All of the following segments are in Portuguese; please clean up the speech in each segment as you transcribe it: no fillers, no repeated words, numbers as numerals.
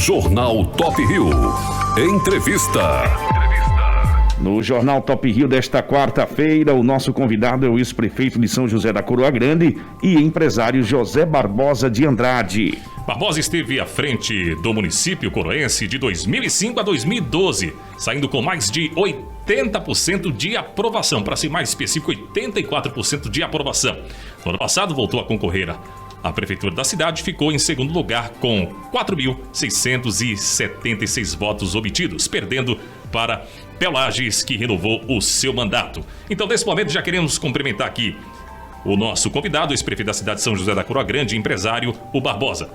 Jornal Top Rio. Entrevista. No Jornal Top Rio desta quarta-feira, o nosso convidado é o ex-prefeito de São José da Coroa Grande e empresário José Barbosa de Andrade. Barbosa esteve à frente do município coroense de 2005 a 2012, saindo com mais de 80% de aprovação, para ser mais específico, 84% de aprovação. No ano passado, voltou a concorrer à prefeitura da cidade, ficou em segundo lugar com 4.676 votos obtidos, perdendo para Pelages, que renovou o seu mandato. Então, nesse momento, já queremos cumprimentar aqui o nosso convidado, ex-prefeito da cidade de São José da Coroa Grande, empresário, o Barbosa.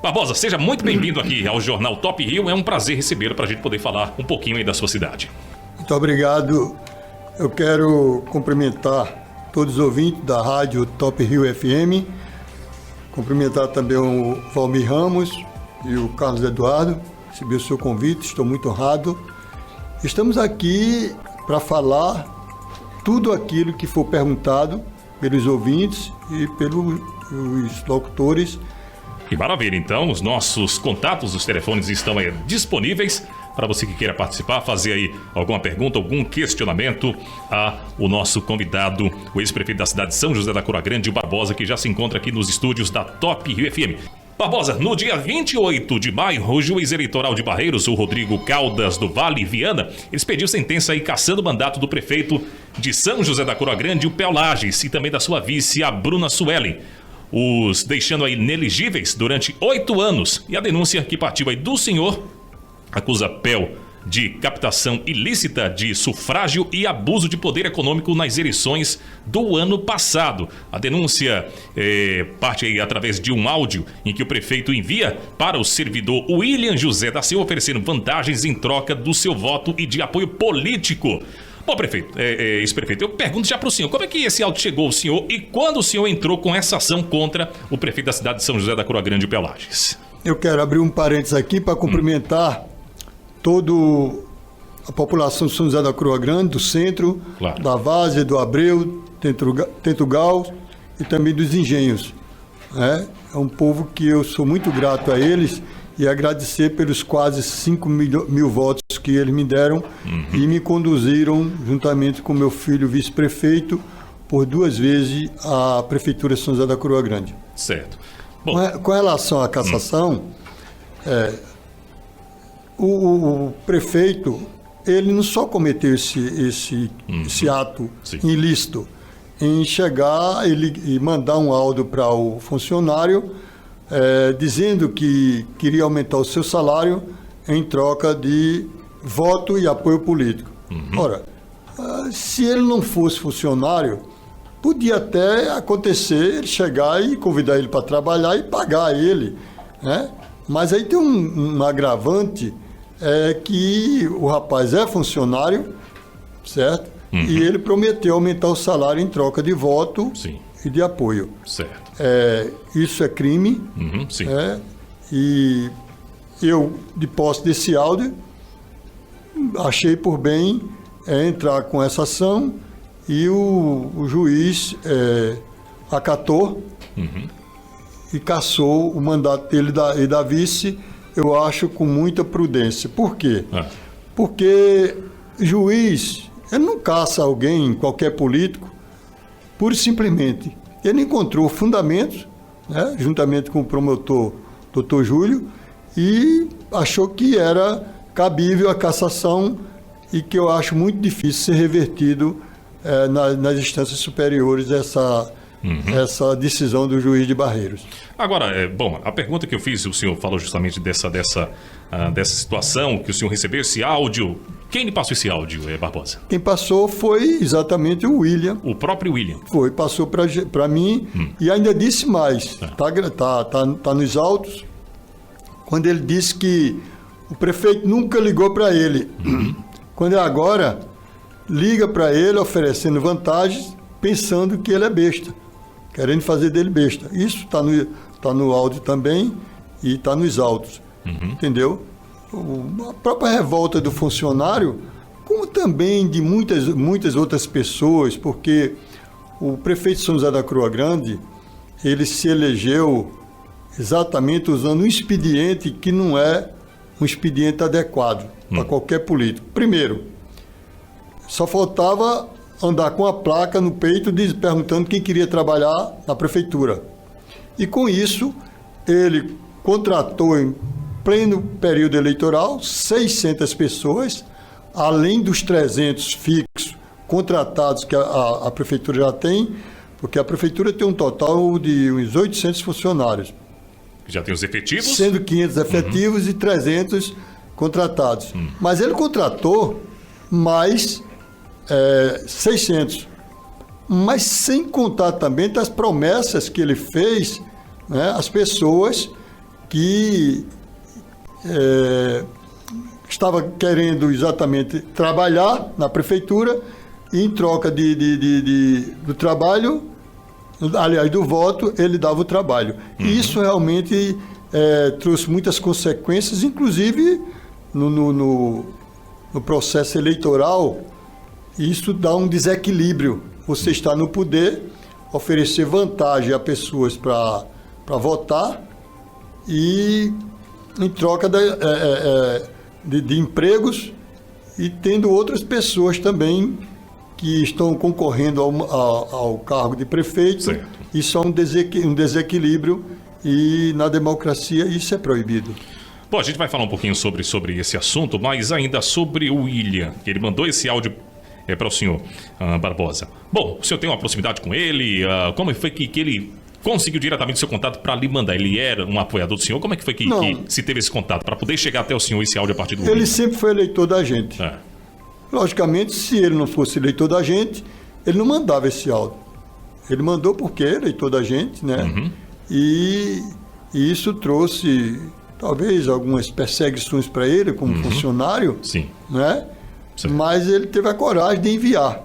Barbosa, seja muito bem-vindo aqui ao Jornal Top Rio. É um prazer recebê-lo para a gente poder falar um pouquinho aí da sua cidade. Muito obrigado. Eu quero cumprimentar todos os ouvintes da rádio Top Rio FM, cumprimentar também o Valmir Ramos e o Carlos Eduardo. Recebi o seu convite, estou muito honrado. Estamos aqui para falar tudo aquilo que for perguntado pelos ouvintes e pelos locutores. Que maravilha, então, os nossos contatos, os telefones estão aí disponíveis para você que queira participar, fazer aí alguma pergunta, algum questionamento ao nosso convidado, o ex-prefeito da cidade de São José da Coroa Grande, o Barbosa, que já se encontra aqui nos estúdios da Top Rio FM. Barbosa, no dia 28 de maio, o juiz eleitoral de Barreiros, o Rodrigo Caldas do Vale Viana, expediu sentença aí cassando o mandato do prefeito de São José da Coroa Grande, o Pelages, e também da sua vice, a Bruna Suelen, os deixando aí inelegíveis durante 8 anos. E a denúncia que partiu aí do senhor acusa Pel de captação ilícita de sufrágio e abuso de poder econômico nas eleições do ano passado. A denúncia parte aí através de um áudio em que o prefeito envia para o servidor William José da Silva, oferecendo vantagens em troca do seu voto e de apoio político. Bom, prefeito, ex-prefeito, eu pergunto já para o senhor, como é que esse áudio chegou ao senhor e quando o senhor entrou com essa ação contra o prefeito da cidade de São José da Coroa Grande, Pelages? Eu quero abrir um parênteses aqui para cumprimentar toda a população de São José da Coroa Grande, do centro, claro, da Várzea, do Abreu, Tentugal e também dos Engenhos. É um povo que eu sou muito grato a eles e agradecer pelos quase 5 mil votos que eles me deram e me conduziram, juntamente com meu filho vice-prefeito, por 2 vezes à Prefeitura de São José da Coroa Grande. Certo. Bom, com relação à cassação, o prefeito, ele não só cometeu esse ato ilícito em chegar e mandar um áudio para o funcionário dizendo que queria aumentar o seu salário em troca de voto e apoio político. Ora, se ele não fosse funcionário, podia até acontecer ele chegar e convidar ele para trabalhar e pagar ele, né? Mas aí tem um agravante, que o rapaz é funcionário, certo? E ele prometeu aumentar o salário em troca de voto e de apoio. Certo. Isso é crime. Sim. E eu, de posse desse áudio, achei por bem entrar com essa ação e o juiz acatou e cassou o mandato dele e da vice, eu acho, com muita prudência. Por quê? Porque juiz, ele não caça alguém, qualquer político, pura e simplesmente. Ele encontrou fundamentos, né, juntamente com o promotor Dr. Júlio, e achou que era cabível a cassação e que eu acho muito difícil ser revertido nas instâncias superiores essa decisão do juiz de Barreiros. Agora, a pergunta que eu fiz, o senhor falou justamente dessa situação, que o senhor recebeu esse áudio. Quem lhe passou esse áudio, Barbosa? Quem passou foi exatamente o William. O próprio William? Foi, passou para mim e ainda disse mais. Tá nos autos, quando ele disse que o prefeito nunca ligou para ele. Quando é agora, liga para ele oferecendo vantagens, pensando que ele é besta, querendo fazer dele besta. Isso está no áudio também e está nos autos. Entendeu? A própria revolta do funcionário, como também de muitas outras pessoas, porque o prefeito de São José da Coroa Grande, ele se elegeu exatamente usando um expediente que não é um expediente adequado para qualquer político. Primeiro, só faltava andar com a placa no peito perguntando quem queria trabalhar na prefeitura. E com isso, ele contratou em pleno período eleitoral 600 pessoas, além dos 300 fixos contratados que a prefeitura já tem, porque a prefeitura tem um total de uns 800 funcionários. Já tem os efetivos? Sendo 500 efetivos e 300 contratados. Mas ele contratou mais 600. Mas sem contar também das promessas que ele fez, né, às pessoas que estavam querendo exatamente trabalhar na prefeitura e em troca do trabalho, aliás, do voto, ele dava o trabalho. E isso realmente trouxe muitas consequências, inclusive no processo eleitoral. Isso dá um desequilíbrio. Você está no poder, oferecer vantagem a pessoas para votar e em troca de empregos, e tendo outras pessoas também que estão concorrendo ao cargo de prefeito. Certo. Isso é um desequilíbrio, e na democracia isso é proibido. Bom, a gente vai falar um pouquinho sobre esse assunto, mas ainda sobre o William, que ele mandou esse áudio para o senhor Barbosa. Bom, o senhor tem uma proximidade com ele? Como foi que ele conseguiu diretamente seu contato para lhe mandar? Ele era um apoiador do senhor? Como é que foi que se teve esse contato para poder chegar até o senhor esse áudio a partir do Ele sempre foi eleitor da gente. Logicamente, se ele não fosse eleitor da gente, ele não mandava esse áudio. Ele mandou porque é eleitor da gente, né? E isso trouxe, talvez, algumas perseguições para ele como funcionário. Sim. Né? Sim. Mas ele teve a coragem de enviar.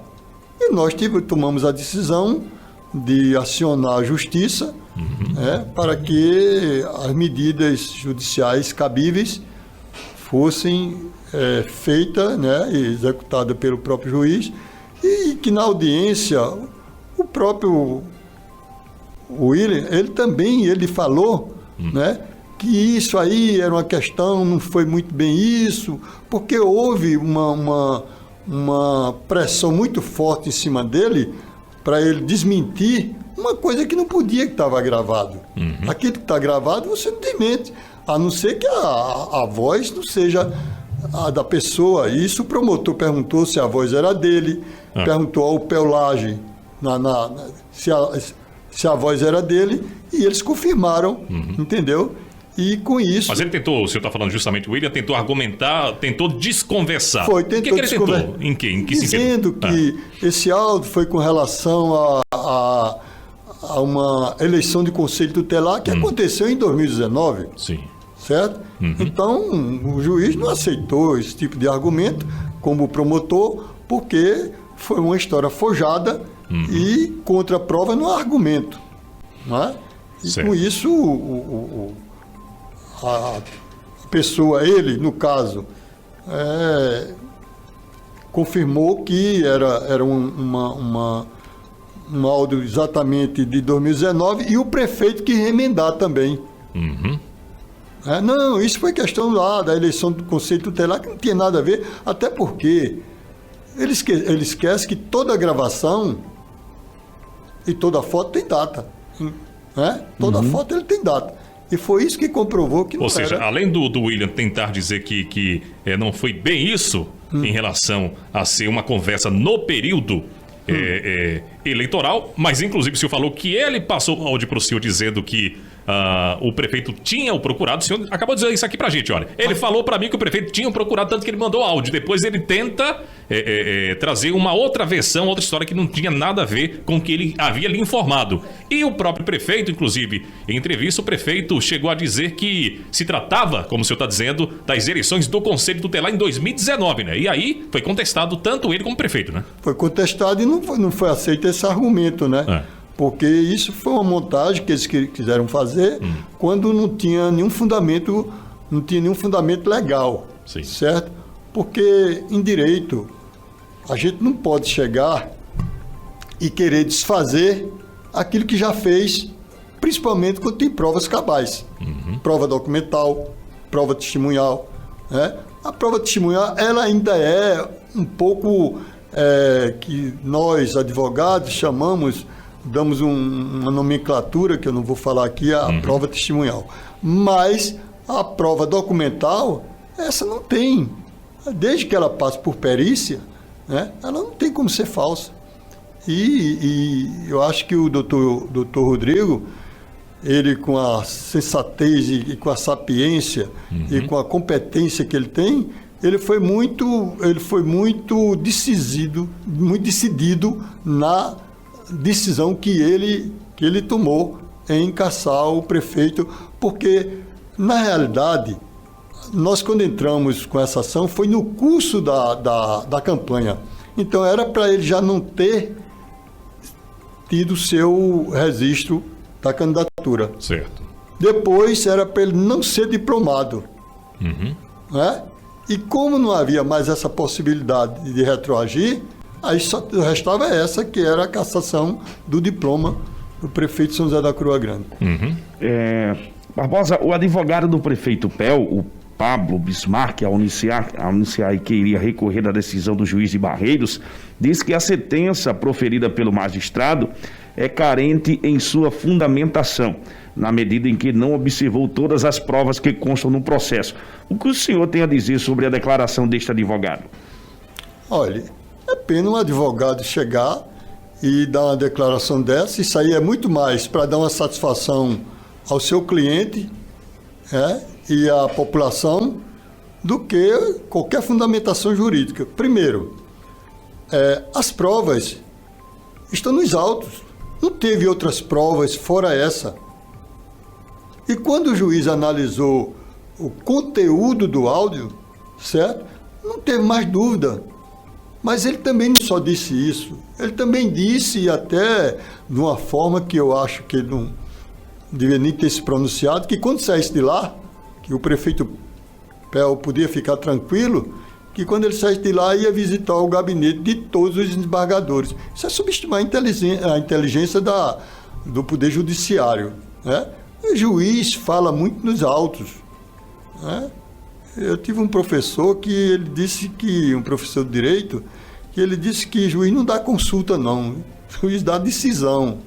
E nós tomamos a decisão de acionar a justiça, né, para que as medidas judiciais cabíveis fossem feitas, né, e executadas pelo próprio juiz, e que na audiência o próprio William, ele falou, né, que isso aí era uma questão, não foi muito bem isso, porque houve uma pressão muito forte em cima dele para ele desmentir uma coisa que não podia, que estava gravado. Aquilo que está gravado você não desmente, a não ser que a voz não seja a da pessoa. Isso o promotor perguntou se a voz era dele, perguntou ao Pelage se a voz era dele, e eles confirmaram, entendeu? E com isso... Mas ele tentou, o senhor está falando justamente, o William tentou argumentar, tentou desconversar. Foi, tentou o que ele tentou? Em que sentido? Dizendo que esse áudio foi com relação a uma eleição de conselho tutelar que aconteceu em 2019. Sim. Certo? Então, o juiz não aceitou esse tipo de argumento como promotor, porque foi uma história forjada e contra a prova no argumento. Não é? E certo. Com isso, a pessoa, ele, no caso, confirmou que era um áudio exatamente de 2019, e o prefeito quis remendar também. Não, isso foi questão lá da eleição do Conselho Tutelar, que não tinha nada a ver, até porque ele esquece que toda gravação e toda foto tem data. Né? Toda foto ele tem data. E foi isso que comprovou que não era. Ou seja, além do William tentar dizer que não foi bem isso em relação a ser uma conversa no período eleitoral, mas inclusive o senhor falou que ele passou o áudio para o senhor dizendo que o prefeito tinha o procurado. O senhor acabou de dizer isso aqui pra gente, olha. Ele falou pra mim que o prefeito tinha o procurado, tanto que ele mandou áudio. Depois ele tenta trazer uma outra versão, outra história que não tinha nada a ver com o que ele havia lhe informado. E o próprio prefeito, inclusive, em entrevista, o prefeito chegou a dizer que se tratava, como o senhor está dizendo, das eleições do Conselho Tutelar em 2019, né? E aí foi contestado tanto ele como o prefeito, né? Foi contestado e não foi aceito esse argumento, né? Porque isso foi uma montagem que eles quiseram fazer quando não tinha nenhum fundamento, legal. Sim. Certo? Porque em direito a gente não pode chegar e querer desfazer aquilo que já fez, principalmente quando tem provas cabais. Prova documental, prova testemunhal, né? A prova testemunhal, ela ainda é um pouco que nós, advogados, damos uma nomenclatura, que eu não vou falar aqui, a prova testemunhal. Mas a prova documental, essa não tem. Desde que ela passe por perícia, né, ela não tem como ser falsa. E eu acho que o doutor Rodrigo, ele com a sensatez e com a sapiência e com a competência que ele tem, ele foi muito decidido na decisão que ele tomou em cassar o prefeito, porque, na realidade, nós, quando entramos com essa ação, foi no curso da campanha. Então, era para ele já não ter tido seu registro da candidatura. Certo. Depois, era para ele não ser diplomado. Né? E como não havia mais essa possibilidade de retroagir, aí só restava essa, que era a cassação do diploma do prefeito de São José da Coroa Grande. Barbosa, o advogado do prefeito Pel, o Pablo Bismarck, ao anunciar que iria recorrer da decisão do juiz de Barreiros, disse que a sentença proferida pelo magistrado é carente em sua fundamentação, na medida em que não observou todas as provas que constam no processo. O que o senhor tem a dizer sobre a declaração deste advogado? Olha, é pena um advogado chegar e dar uma declaração dessa. Isso aí é muito mais para dar uma satisfação ao seu cliente, e à população, do que qualquer fundamentação jurídica. Primeiro, as provas estão nos autos. Não teve outras provas fora essa. E quando o juiz analisou o conteúdo do áudio, certo? Não teve mais dúvida. Mas ele também não só disse isso. Ele também disse, até de uma forma que eu acho que ele não devia nem ter se pronunciado, que quando saísse de lá, que o prefeito Pel podia ficar tranquilo, que quando ele saísse de lá ia visitar o gabinete de todos os desembargadores. Isso é subestimar a inteligência do Poder Judiciário, né? O juiz fala muito nos autos, né? Eu tive um professor um professor de direito, que ele disse que juiz não dá consulta não, juiz dá decisão,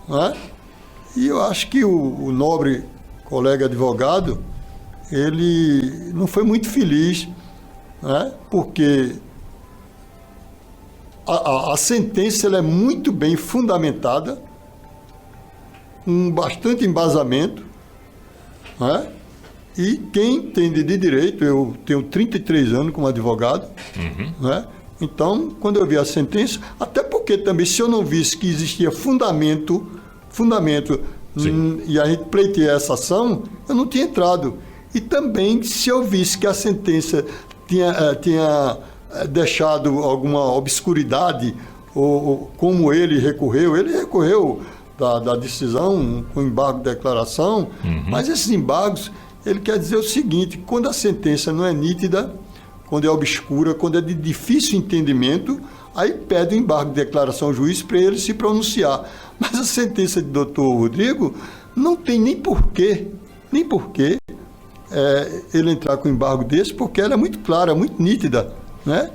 né? E eu acho que o nobre colega advogado, ele não foi muito feliz, né? Porque a sentença ela é muito bem fundamentada, com bastante embasamento, né? E quem entende de direito, eu tenho 33 anos como advogado, né? Então, quando eu vi a sentença, até porque também, se eu não visse que existia fundamento e a gente pleiteia essa ação, eu não tinha entrado. E também, se eu visse que a sentença tinha deixado alguma obscuridade, ou como ele recorreu da decisão com embargo de declaração, mas esses embargos, ele quer dizer o seguinte: quando a sentença não é nítida, quando é obscura, quando é de difícil entendimento, aí pede o embargo de declaração ao juiz para ele se pronunciar. Mas a sentença do doutor Rodrigo não tem nem porquê ele entrar com embargo desse, porque ela é muito clara, muito nítida, né?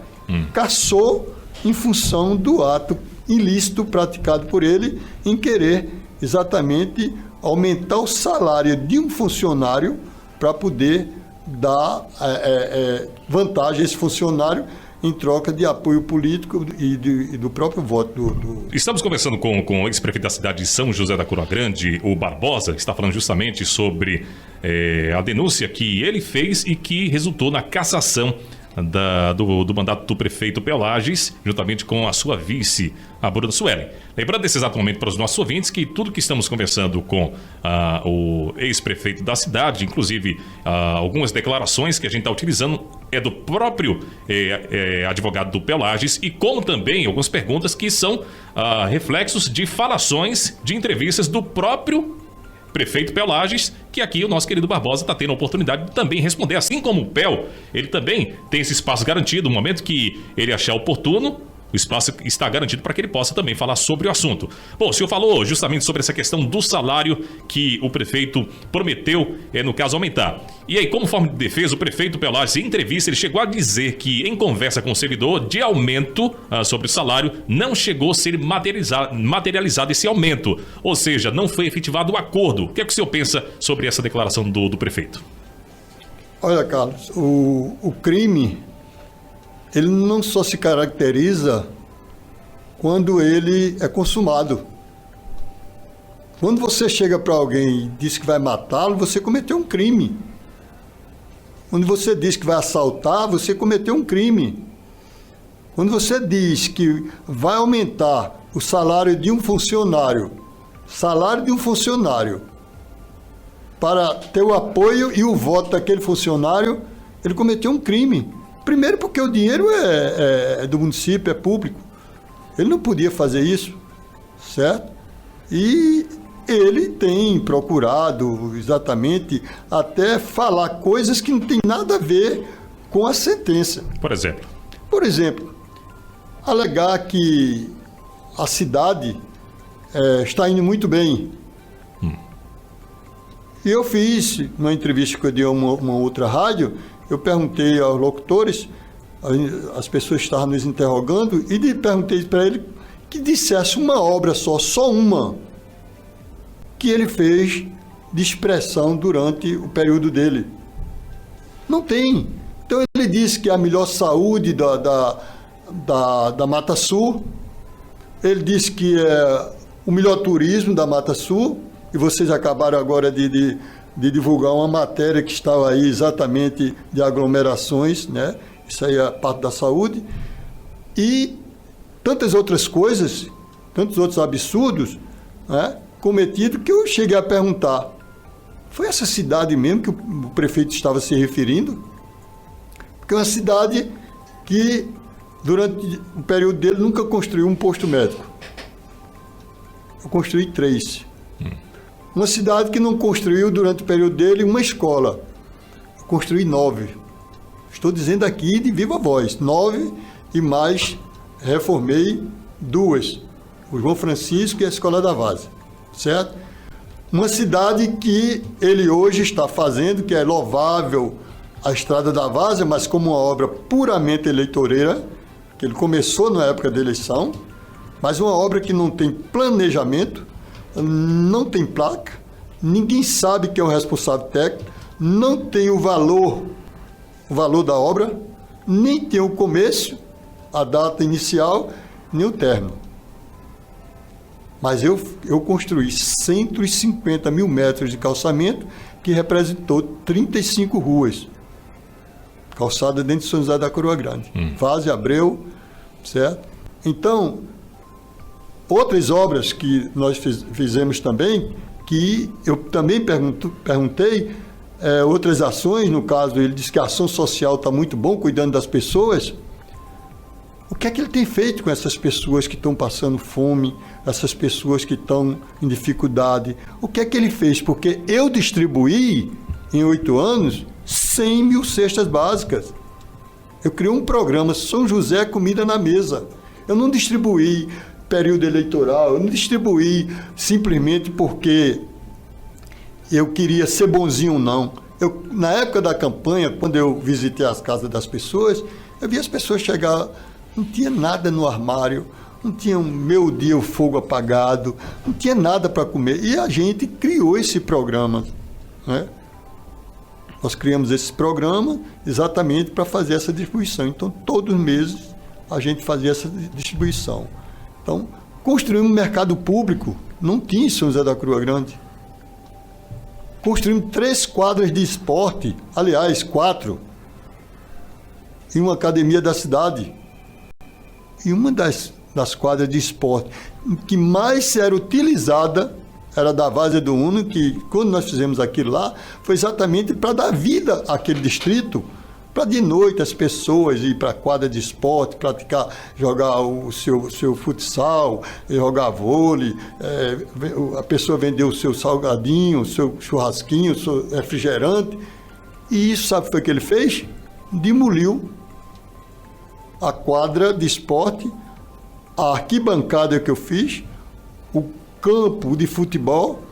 Cassou em função do ato ilícito praticado por ele em querer exatamente aumentar o salário de um funcionário para poder dar vantagem a esse funcionário em troca de apoio político e do próprio voto Estamos conversando com o ex-prefeito da cidade de São José da Coroa Grande, o Barbosa, que está falando justamente sobre a denúncia que ele fez e que resultou na cassação do mandato do prefeito Pelages, juntamente com a sua vice, a Bruna Suelen. Lembrando nesse exato momento para os nossos ouvintes que tudo que estamos conversando com o ex-prefeito da cidade, inclusive algumas declarações que a gente está utilizando, é do próprio advogado do Pelages, e como também algumas perguntas que são reflexos de falações de entrevistas do próprio prefeito Pelages, que aqui o nosso querido Barbosa está tendo a oportunidade de também responder, assim como o Pel, ele também tem esse espaço garantido, no momento que ele achar oportuno, o espaço está garantido para que ele possa também falar sobre o assunto. Bom, o senhor falou justamente sobre essa questão do salário que o prefeito prometeu, no caso, aumentar. E aí, como forma de defesa, o prefeito Pelágio, em entrevista, ele chegou a dizer que, em conversa com o servidor, de aumento sobre o salário, não chegou a ser materializado esse aumento. Ou seja, não foi efetivado o acordo. O que é que o senhor pensa sobre essa declaração do prefeito? Olha, Carlos, o crime, ele não só se caracteriza quando ele é consumado. Quando você chega para alguém e diz que vai matá-lo, você cometeu um crime. Quando você diz que vai assaltar, você cometeu um crime. Quando você diz que vai aumentar o salário de um funcionário, para ter o apoio e o voto daquele funcionário, ele cometeu um crime. Primeiro porque o dinheiro é do município, é público. Ele não podia fazer isso, certo? E ele tem procurado exatamente até falar coisas que não tem nada a ver com a sentença. Por exemplo, alegar que a cidade está indo muito bem. E eu fiz, numa entrevista que eu dei a uma outra rádio, eu perguntei aos locutores, as pessoas estavam nos interrogando, e perguntei para ele que dissesse uma obra só uma, que ele fez de expressão durante o período dele. Não tem. Então ele disse que é a melhor saúde da Mata Sul, ele disse que é o melhor turismo da Mata Sul, e vocês acabaram agora de divulgar uma matéria que estava aí exatamente de aglomerações, né? Isso aí é parte da saúde. E tantas outras coisas, tantos outros absurdos, né, cometidos, que eu cheguei a perguntar, foi essa cidade mesmo que o prefeito estava se referindo? Porque é uma cidade que, durante o período dele, nunca construiu um posto médico. Eu construí 3. Uma cidade que não construiu, durante o período dele, uma escola. Eu construí 9. Estou dizendo aqui de viva voz. 9 e mais reformei 2. O João Francisco e a Escola da Várzea. Certo? Uma cidade que ele hoje está fazendo, que é louvável, a Estrada da Várzea, mas como uma obra puramente eleitoreira, que ele começou na época da eleição, mas uma obra que não tem planejamento, não tem placa, ninguém sabe quem é o responsável técnico, não tem o valor da obra, nem tem o começo, a data inicial, nem o término. Mas eu construí 150 mil metros de calçamento, que representou 35 ruas. Calçada dentro de São José da Coroa Grande. Várzea, Abreu, certo? Então, outras obras que nós fizemos também, que eu também perguntei, outras ações, no caso, ele disse que a ação social está muito bom, cuidando das pessoas. O que é que ele tem feito com essas pessoas que estão passando fome, essas pessoas que estão em dificuldade? O que é que ele fez? Porque eu distribuí, em 8 anos, 100 mil cestas básicas. Eu criei um programa, São José Comida na Mesa. Eu não distribuí período eleitoral, eu não distribuí simplesmente porque eu queria ser bonzinho, não. Na época da campanha, quando eu visitei as casas das pessoas, eu vi as pessoas chegar, não tinha nada no armário, não tinha meio dia o fogo apagado, não tinha nada para comer. E a gente criou esse programa, né? Nós criamos esse programa exatamente para fazer essa distribuição. Então, todos os meses, a gente fazia essa distribuição. Então, construímos um mercado público, não tinha em São José da Coroa Grande. Construímos 3 quadras de esporte, aliás, 4, em uma academia da cidade. E uma das quadras de esporte que mais era utilizada era da Várzea do Uno, que quando nós fizemos aquilo lá, foi exatamente para dar vida àquele distrito, para de noite as pessoas ir para a quadra de esporte, praticar, jogar o seu futsal, jogar vôlei, a pessoa vender o seu salgadinho, o seu churrasquinho, o seu refrigerante. E isso, sabe o que foi que ele fez? Demoliu a quadra de esporte a arquibancada que eu fiz, o campo de futebol,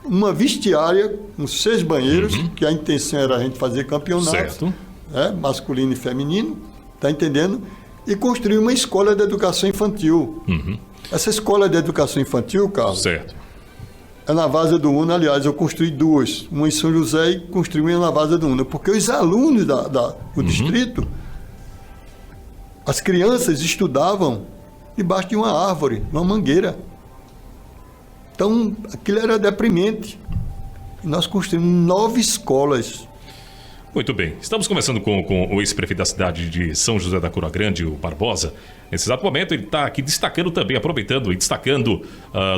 uma vestiária com 6 banheiros, que a intenção era a gente fazer campeonato, Certo. né, masculino e feminino, tá entendendo? E construir uma escola de educação infantil. Essa escola de educação infantil, Carlos, Certo. é na Várzea do Una. Aliás, eu construí 2, uma em São José e construí uma na Várzea do Una, porque os alunos do distrito, as crianças estudavam debaixo de uma árvore, uma mangueira. Então, aquilo era deprimente. E nós construímos 9 escolas. Muito bem. Estamos conversando com o ex-prefeito da cidade de São José da Coroa Grande, o Barbosa. Nesse exato momento, ele está aqui destacando também, aproveitando e destacando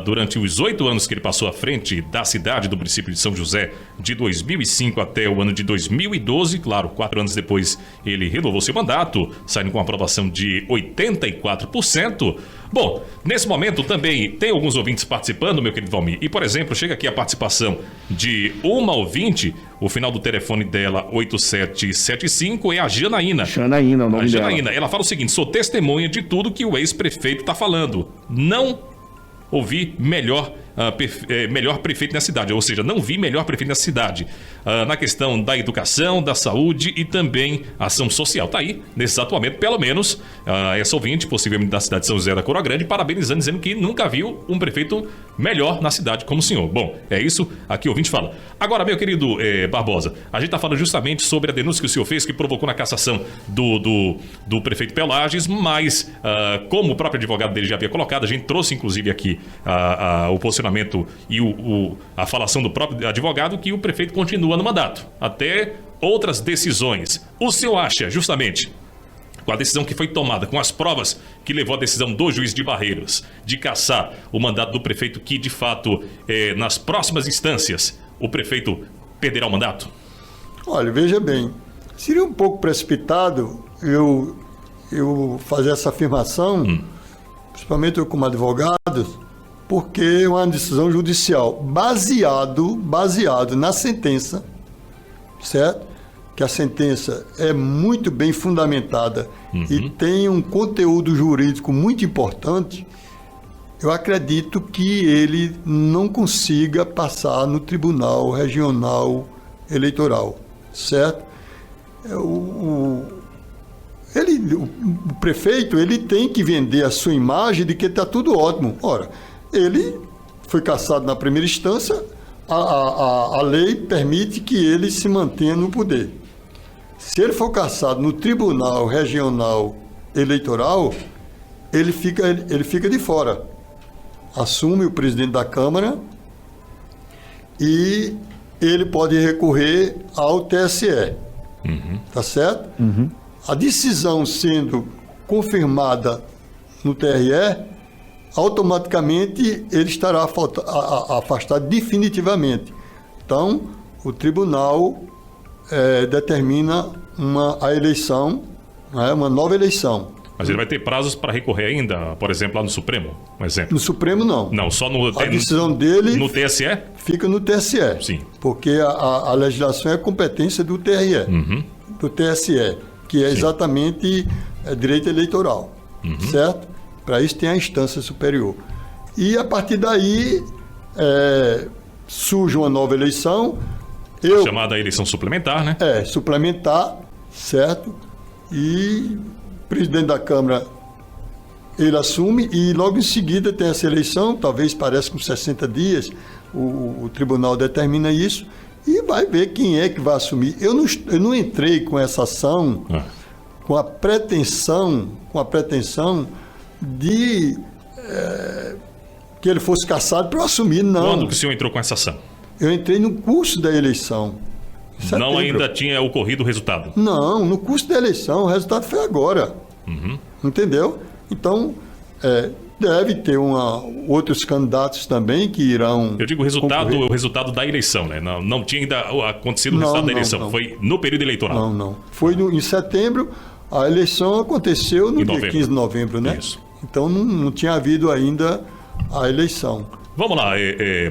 durante os 8 anos que ele passou à frente da cidade do município de São José, de 2005 até o ano de 2012. Claro, 4 anos depois ele renovou seu mandato, saindo com uma aprovação de 84%. Bom, nesse momento também tem alguns ouvintes participando, meu querido Valmir. E, por exemplo, chega aqui a participação de uma ouvinte, o final do telefone dela, 8775, é a Janaína. Janaína, o nome A dela. Janaína, ela fala o seguinte: sou testemunha de tudo que o ex-prefeito está falando. Não ouvi melhor prefeito na cidade, ou seja, não vi melhor prefeito na cidade, na questão da educação, da saúde e também ação social. Tá aí, nesse exato momento, pelo menos, essa ouvinte, possivelmente da cidade de São José da Coroa Grande, parabenizando, dizendo que nunca viu um prefeito melhor na cidade como o senhor. Bom, é isso aqui o ouvinte fala. Agora, meu querido Barbosa, a gente tá falando justamente sobre a denúncia que o senhor fez, que provocou na cassação do prefeito Pelages, mas como o próprio advogado dele já havia colocado, a gente trouxe inclusive aqui o posicionamento e a falação do próprio advogado, que o prefeito continua no mandato, até outras decisões. O senhor acha, justamente, com a decisão que foi tomada, com as provas que levou a decisão do juiz de Barreiros, de cassar o mandato do prefeito, que de fato, nas próximas instâncias, o prefeito perderá o mandato? Olha, veja bem, seria um pouco precipitado eu fazer essa afirmação, principalmente eu como advogado, porque é uma decisão judicial baseado na sentença, certo? Que a sentença é muito bem fundamentada e tem um conteúdo jurídico muito importante. Eu acredito que ele não consiga passar no Tribunal Regional Eleitoral, certo? O prefeito, ele tem que vender a sua imagem de que está tudo ótimo. Ora, ele foi cassado na primeira instância, a lei permite que ele se mantenha no poder. Se ele for cassado no Tribunal Regional Eleitoral, ele fica de fora. Assume o presidente da Câmara e ele pode recorrer ao TSE. Tá certo? A decisão sendo confirmada no TRE, automaticamente ele estará afastado definitivamente. Então, o tribunal determina a eleição, né, uma nova eleição. Mas ele vai ter prazos para recorrer ainda, por exemplo, lá no Supremo, um exemplo? No Supremo, não. Não, só no... A decisão dele... No TSE? Fica no TSE. Sim. Porque a legislação é competência do TRE, do TSE, que é exatamente direito eleitoral, certo? Para isso tem a instância superior. E a partir daí surge uma nova eleição. Chamada eleição suplementar, né? Suplementar, certo? E o presidente da Câmara, ele assume e logo em seguida tem essa eleição, talvez pareça com 60 dias, o tribunal determina isso e vai ver quem é que vai assumir. Eu não entrei com essa ação com a pretensão de que ele fosse cassado para eu assumir, não. Quando que o senhor entrou com essa ação? Eu entrei no curso da eleição. Não ainda tinha ocorrido o resultado? Não, no curso da eleição, o resultado foi agora. Entendeu? Então, deve ter outros candidatos também que irão... Eu digo o resultado da eleição, né? Não tinha ainda acontecido o resultado da eleição. Não. Foi no período eleitoral. Não. Foi em setembro, a eleição aconteceu no dia 15 de novembro, né? Isso. Então, não tinha havido ainda a eleição. Vamos lá,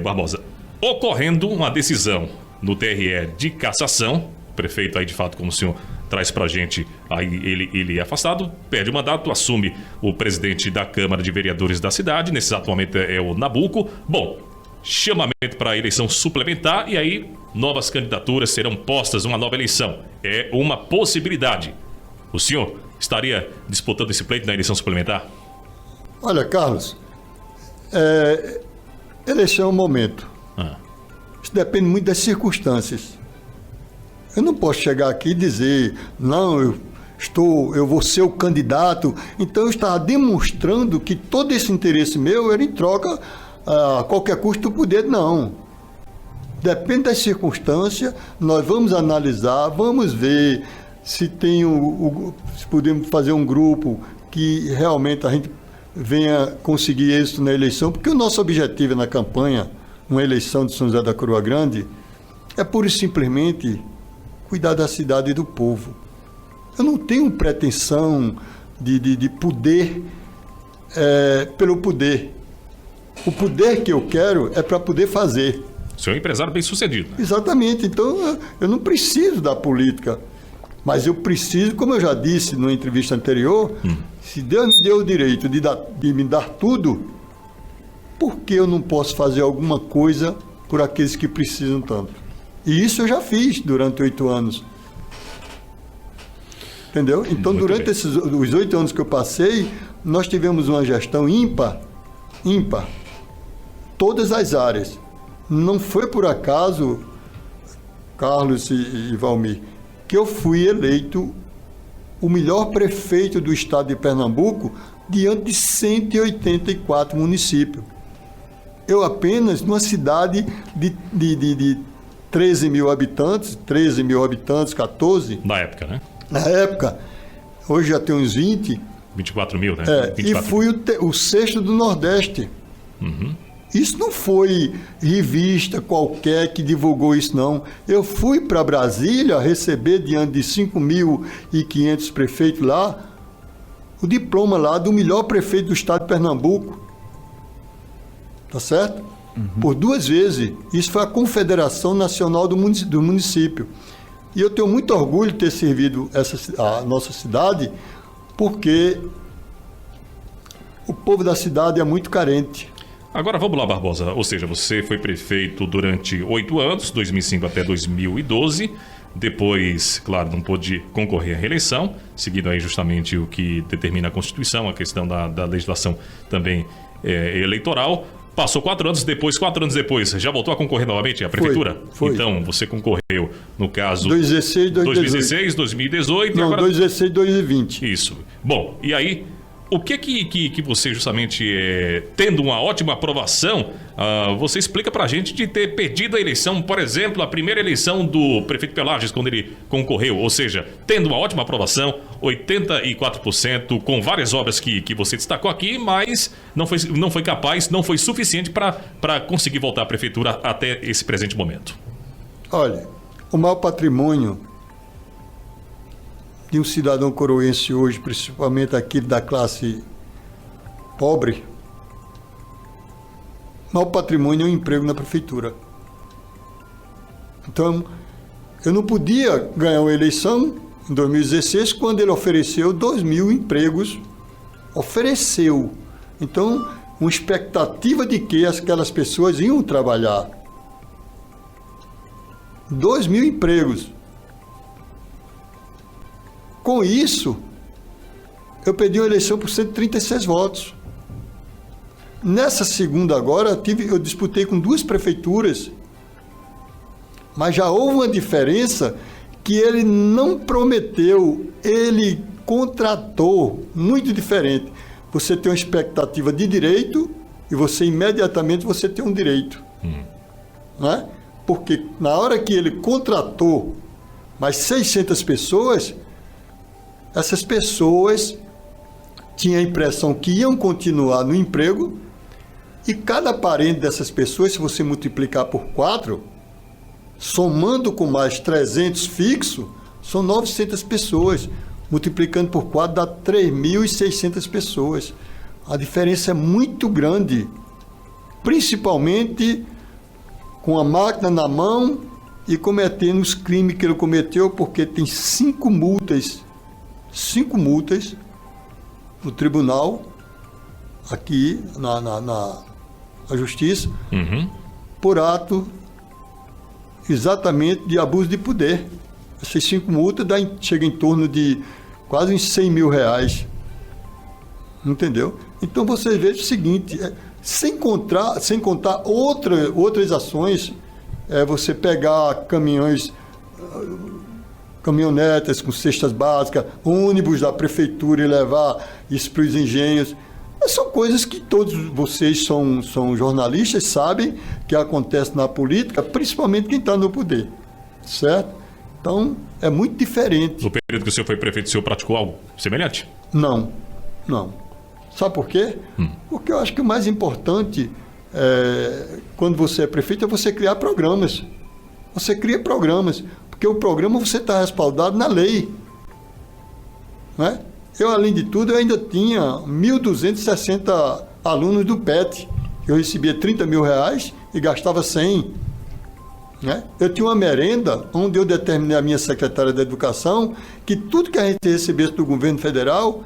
Barbosa. Ocorrendo uma decisão no TRE de cassação, o prefeito aí de fato, como o senhor traz pra gente, aí ele é afastado, perde o mandato, assume o presidente da Câmara de Vereadores da cidade, nesse exato momento é o Nabuco. Bom, chamamento para eleição suplementar e aí novas candidaturas serão postas numa nova eleição. É uma possibilidade. O senhor estaria disputando esse pleito na eleição suplementar? Olha, Carlos, eleição é um momento. Isso depende muito das circunstâncias. Eu não posso chegar aqui e dizer, não, eu vou ser o candidato. Então eu estava demonstrando que todo esse interesse meu era em troca a qualquer custo do poder. Não. Depende das circunstâncias, nós vamos analisar, vamos ver se tem se podemos fazer um grupo que realmente a gente venha conseguir êxito na eleição, porque o nosso objetivo na campanha, uma eleição de São José da Coroa Grande, é pura e simplesmente cuidar da cidade e do povo. Eu não tenho pretensão de poder pelo poder. O poder que eu quero é para poder fazer. O senhor é um empresário bem sucedido. Exatamente. Então, eu não preciso da política. Mas eu preciso, como eu já disse numa entrevista anterior, se Deus me deu o direito de me dar tudo, por que eu não posso fazer alguma coisa por aqueles que precisam tanto? E isso eu já fiz durante 8 anos. Entendeu? Então, durante os 8 anos que eu passei, nós tivemos uma gestão ímpar. Todas as áreas. Não foi por acaso, Carlos e Valmir, que eu fui eleito o melhor prefeito do estado de Pernambuco diante de 184 municípios. Eu apenas, numa cidade de 13 mil habitantes, 14. Na época, né? Na época, hoje já tem uns 20. 24 mil, né? 24 e fui o 6º do Nordeste. Isso não foi revista qualquer que divulgou isso, não. Eu fui para Brasília receber, diante de 5.500 prefeitos lá, o diploma lá do melhor prefeito do estado de Pernambuco. Tá certo? Por 2 vezes. Isso foi a Confederação Nacional do Município. E eu tenho muito orgulho de ter servido a nossa cidade, porque o povo da cidade é muito carente. Agora vamos lá, Barbosa. Ou seja, você foi prefeito durante 8 anos, 2005 até 2012. Depois, claro, não pôde concorrer à reeleição, seguindo aí justamente o que determina a Constituição, a questão da legislação também eleitoral. Passou 4 anos depois, já voltou a concorrer novamente à prefeitura? Foi. Então, você concorreu, no caso... 2016, 2018... Não, agora... 2016 e 2020. Isso. Bom, e aí, o que você justamente, tendo uma ótima aprovação, você explica pra gente de ter perdido a eleição, por exemplo, a primeira eleição do prefeito Pelages, quando ele concorreu, ou seja, tendo uma ótima aprovação, 84%, com várias obras que você destacou aqui, mas não foi capaz, não foi suficiente para conseguir voltar à prefeitura até esse presente momento. Olha, o maior patrimônio de um cidadão coroense hoje, principalmente aquele da classe pobre, o maior patrimônio é o emprego na prefeitura. Então, eu não podia ganhar uma eleição em 2016 quando ele ofereceu 2.000 empregos. Ofereceu. Então, uma expectativa de que aquelas pessoas iam trabalhar. 2.000 empregos. Com isso, eu perdi uma eleição por 136 votos. Nessa segunda agora, eu disputei com 2 prefeituras, mas já houve uma diferença que ele não prometeu, ele contratou, muito diferente. Você tem uma expectativa de direito e você imediatamente tem um direito. Não é? Porque na hora que ele contratou mais 600 pessoas, essas pessoas tinham a impressão que iam continuar no emprego e cada parente dessas pessoas, se você multiplicar por 4, somando com mais 300 fixo, são 900 pessoas. Multiplicando por 4 dá 3.600 pessoas. A diferença é muito grande, principalmente com a máquina na mão e cometendo os crimes que ele cometeu, porque tem 5 multas no tribunal, aqui na justiça, por ato exatamente de abuso de poder. Essas 5 multas chega em torno de quase uns 100 mil reais. Entendeu? Então você vê o seguinte, sem contar outras ações, você pegar caminhonetas com cestas básicas, ônibus da prefeitura e levar isso para os engenhos. São coisas que todos vocês são jornalistas, sabem que acontece na política, principalmente quem está no poder, certo? Então, é muito diferente. No período que o senhor foi prefeito, o senhor praticou algo semelhante? Não. Sabe por quê? Porque eu acho que o mais importante, quando você é prefeito, é você criar programas. Você cria programas, porque o programa você está respaldado na lei. Não é? Eu, além de tudo, eu ainda tinha 1.260 alunos do PET. Eu recebia 30 mil reais e gastava 100. Né? Eu tinha uma merenda onde eu determinei a minha secretária de Educação que tudo que a gente recebesse do governo federal,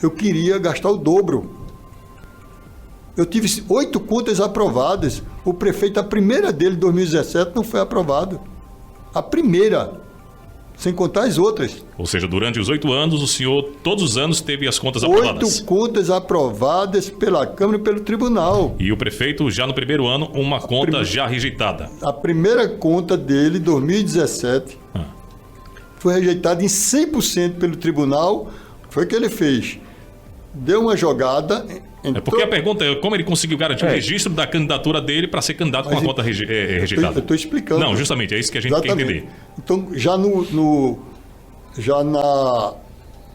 eu queria gastar o dobro. Eu tive 8 contas aprovadas. O prefeito, a primeira dele, em 2017, não foi aprovada. A primeira, sem contar as outras. Ou seja, durante os 8 anos, o senhor, todos os anos, teve as contas aprovadas. 8 contas aprovadas pela Câmara e pelo Tribunal. E o prefeito, já no primeiro ano, uma conta já rejeitada. A primeira conta dele, 2017, foi rejeitada em 100% pelo Tribunal. Foi o que ele fez. Deu uma jogada... porque a pergunta é como ele conseguiu garantir o registro da candidatura dele para ser candidato com a conta rejeitada. Eu estou explicando. Não, justamente, é isso que a gente Exatamente. quer entender. Então,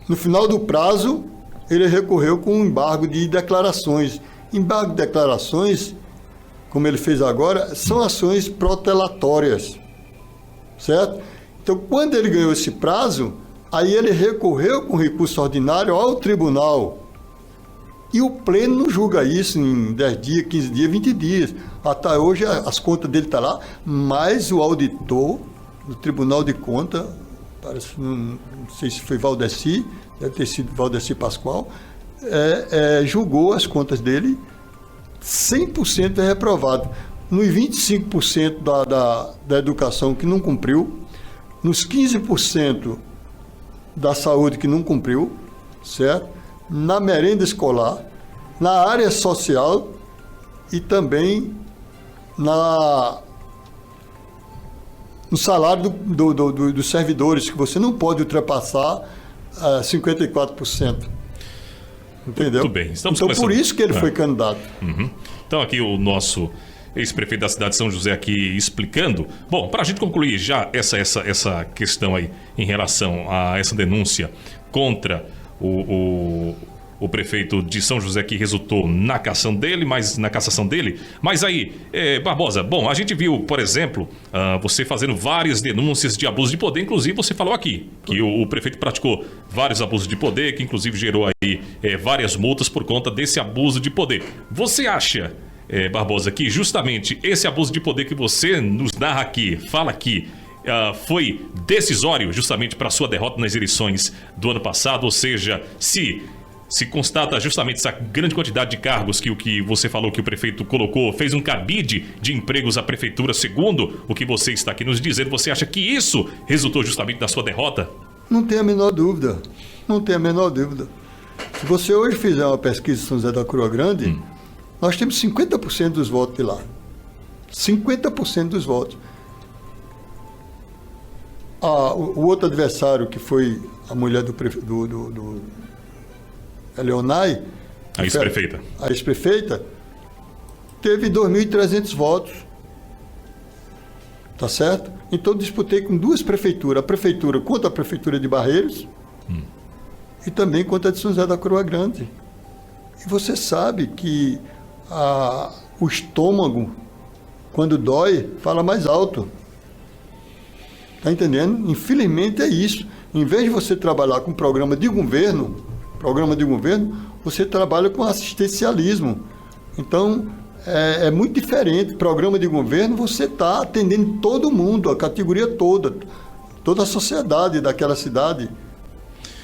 no final do prazo, ele recorreu com um embargo de declarações. Embargo de declarações, como ele fez agora, são ações protelatórias, certo? Então, quando ele ganhou esse prazo, aí ele recorreu com recurso ordinário ao tribunal. E o pleno não julga isso em 10 dias, 15 dias, 20 dias. Até hoje as contas dele estão lá, mas o auditor do Tribunal de Contas, não sei se foi Valdeci, deve ter sido Valdeci Pascoal, julgou as contas dele, 100% é reprovado. Nos 25% da educação que não cumpriu, nos 15% da saúde que não cumpriu, certo? Na merenda escolar, na área social e também no salário dos servidores, que você não pode ultrapassar 54%. Entendeu? Muito bem. Estamos então, começando. por isso que ele foi candidato. Então, aqui o nosso ex-prefeito da cidade de São José aqui explicando. Bom, para a gente concluir já essa questão aí em relação a essa denúncia contra o prefeito de São José, que resultou na cassação dele, mas aí, Barbosa, bom, a gente viu, por exemplo, você fazendo várias denúncias de abuso de poder, inclusive você falou aqui que o prefeito praticou vários abusos de poder, que inclusive gerou aí várias multas por conta desse abuso de poder. Você acha, Barbosa, que justamente esse abuso de poder que você nos narra aqui, fala aqui, foi decisório justamente para a sua derrota nas eleições do ano passado? Ou seja, se constata justamente essa grande quantidade de cargos que o que você falou que o prefeito colocou, fez um cabide de empregos à prefeitura, segundo o que você está aqui nos dizendo, você acha que isso resultou justamente da sua derrota? Não tem a menor dúvida. Não tem a menor dúvida. Se você hoje fizer uma pesquisa em São José da Cruz Grande, nós temos 50% dos votos de lá. 50% dos votos. O outro adversário, que foi a mulher do Eleonai, a ex-prefeita. A ex-prefeita teve 2.300 votos. Tá certo? Então disputei com 2 prefeituras. A prefeitura contra a prefeitura de Barreiros e também contra a de São José da Cruz Grande. E você sabe que o estômago, quando dói, fala mais alto. Está entendendo? Infelizmente é isso. Em vez de você trabalhar com programa de governo, você trabalha com assistencialismo. Então, é muito diferente. Programa de governo, você está atendendo todo mundo, a categoria toda a sociedade daquela cidade.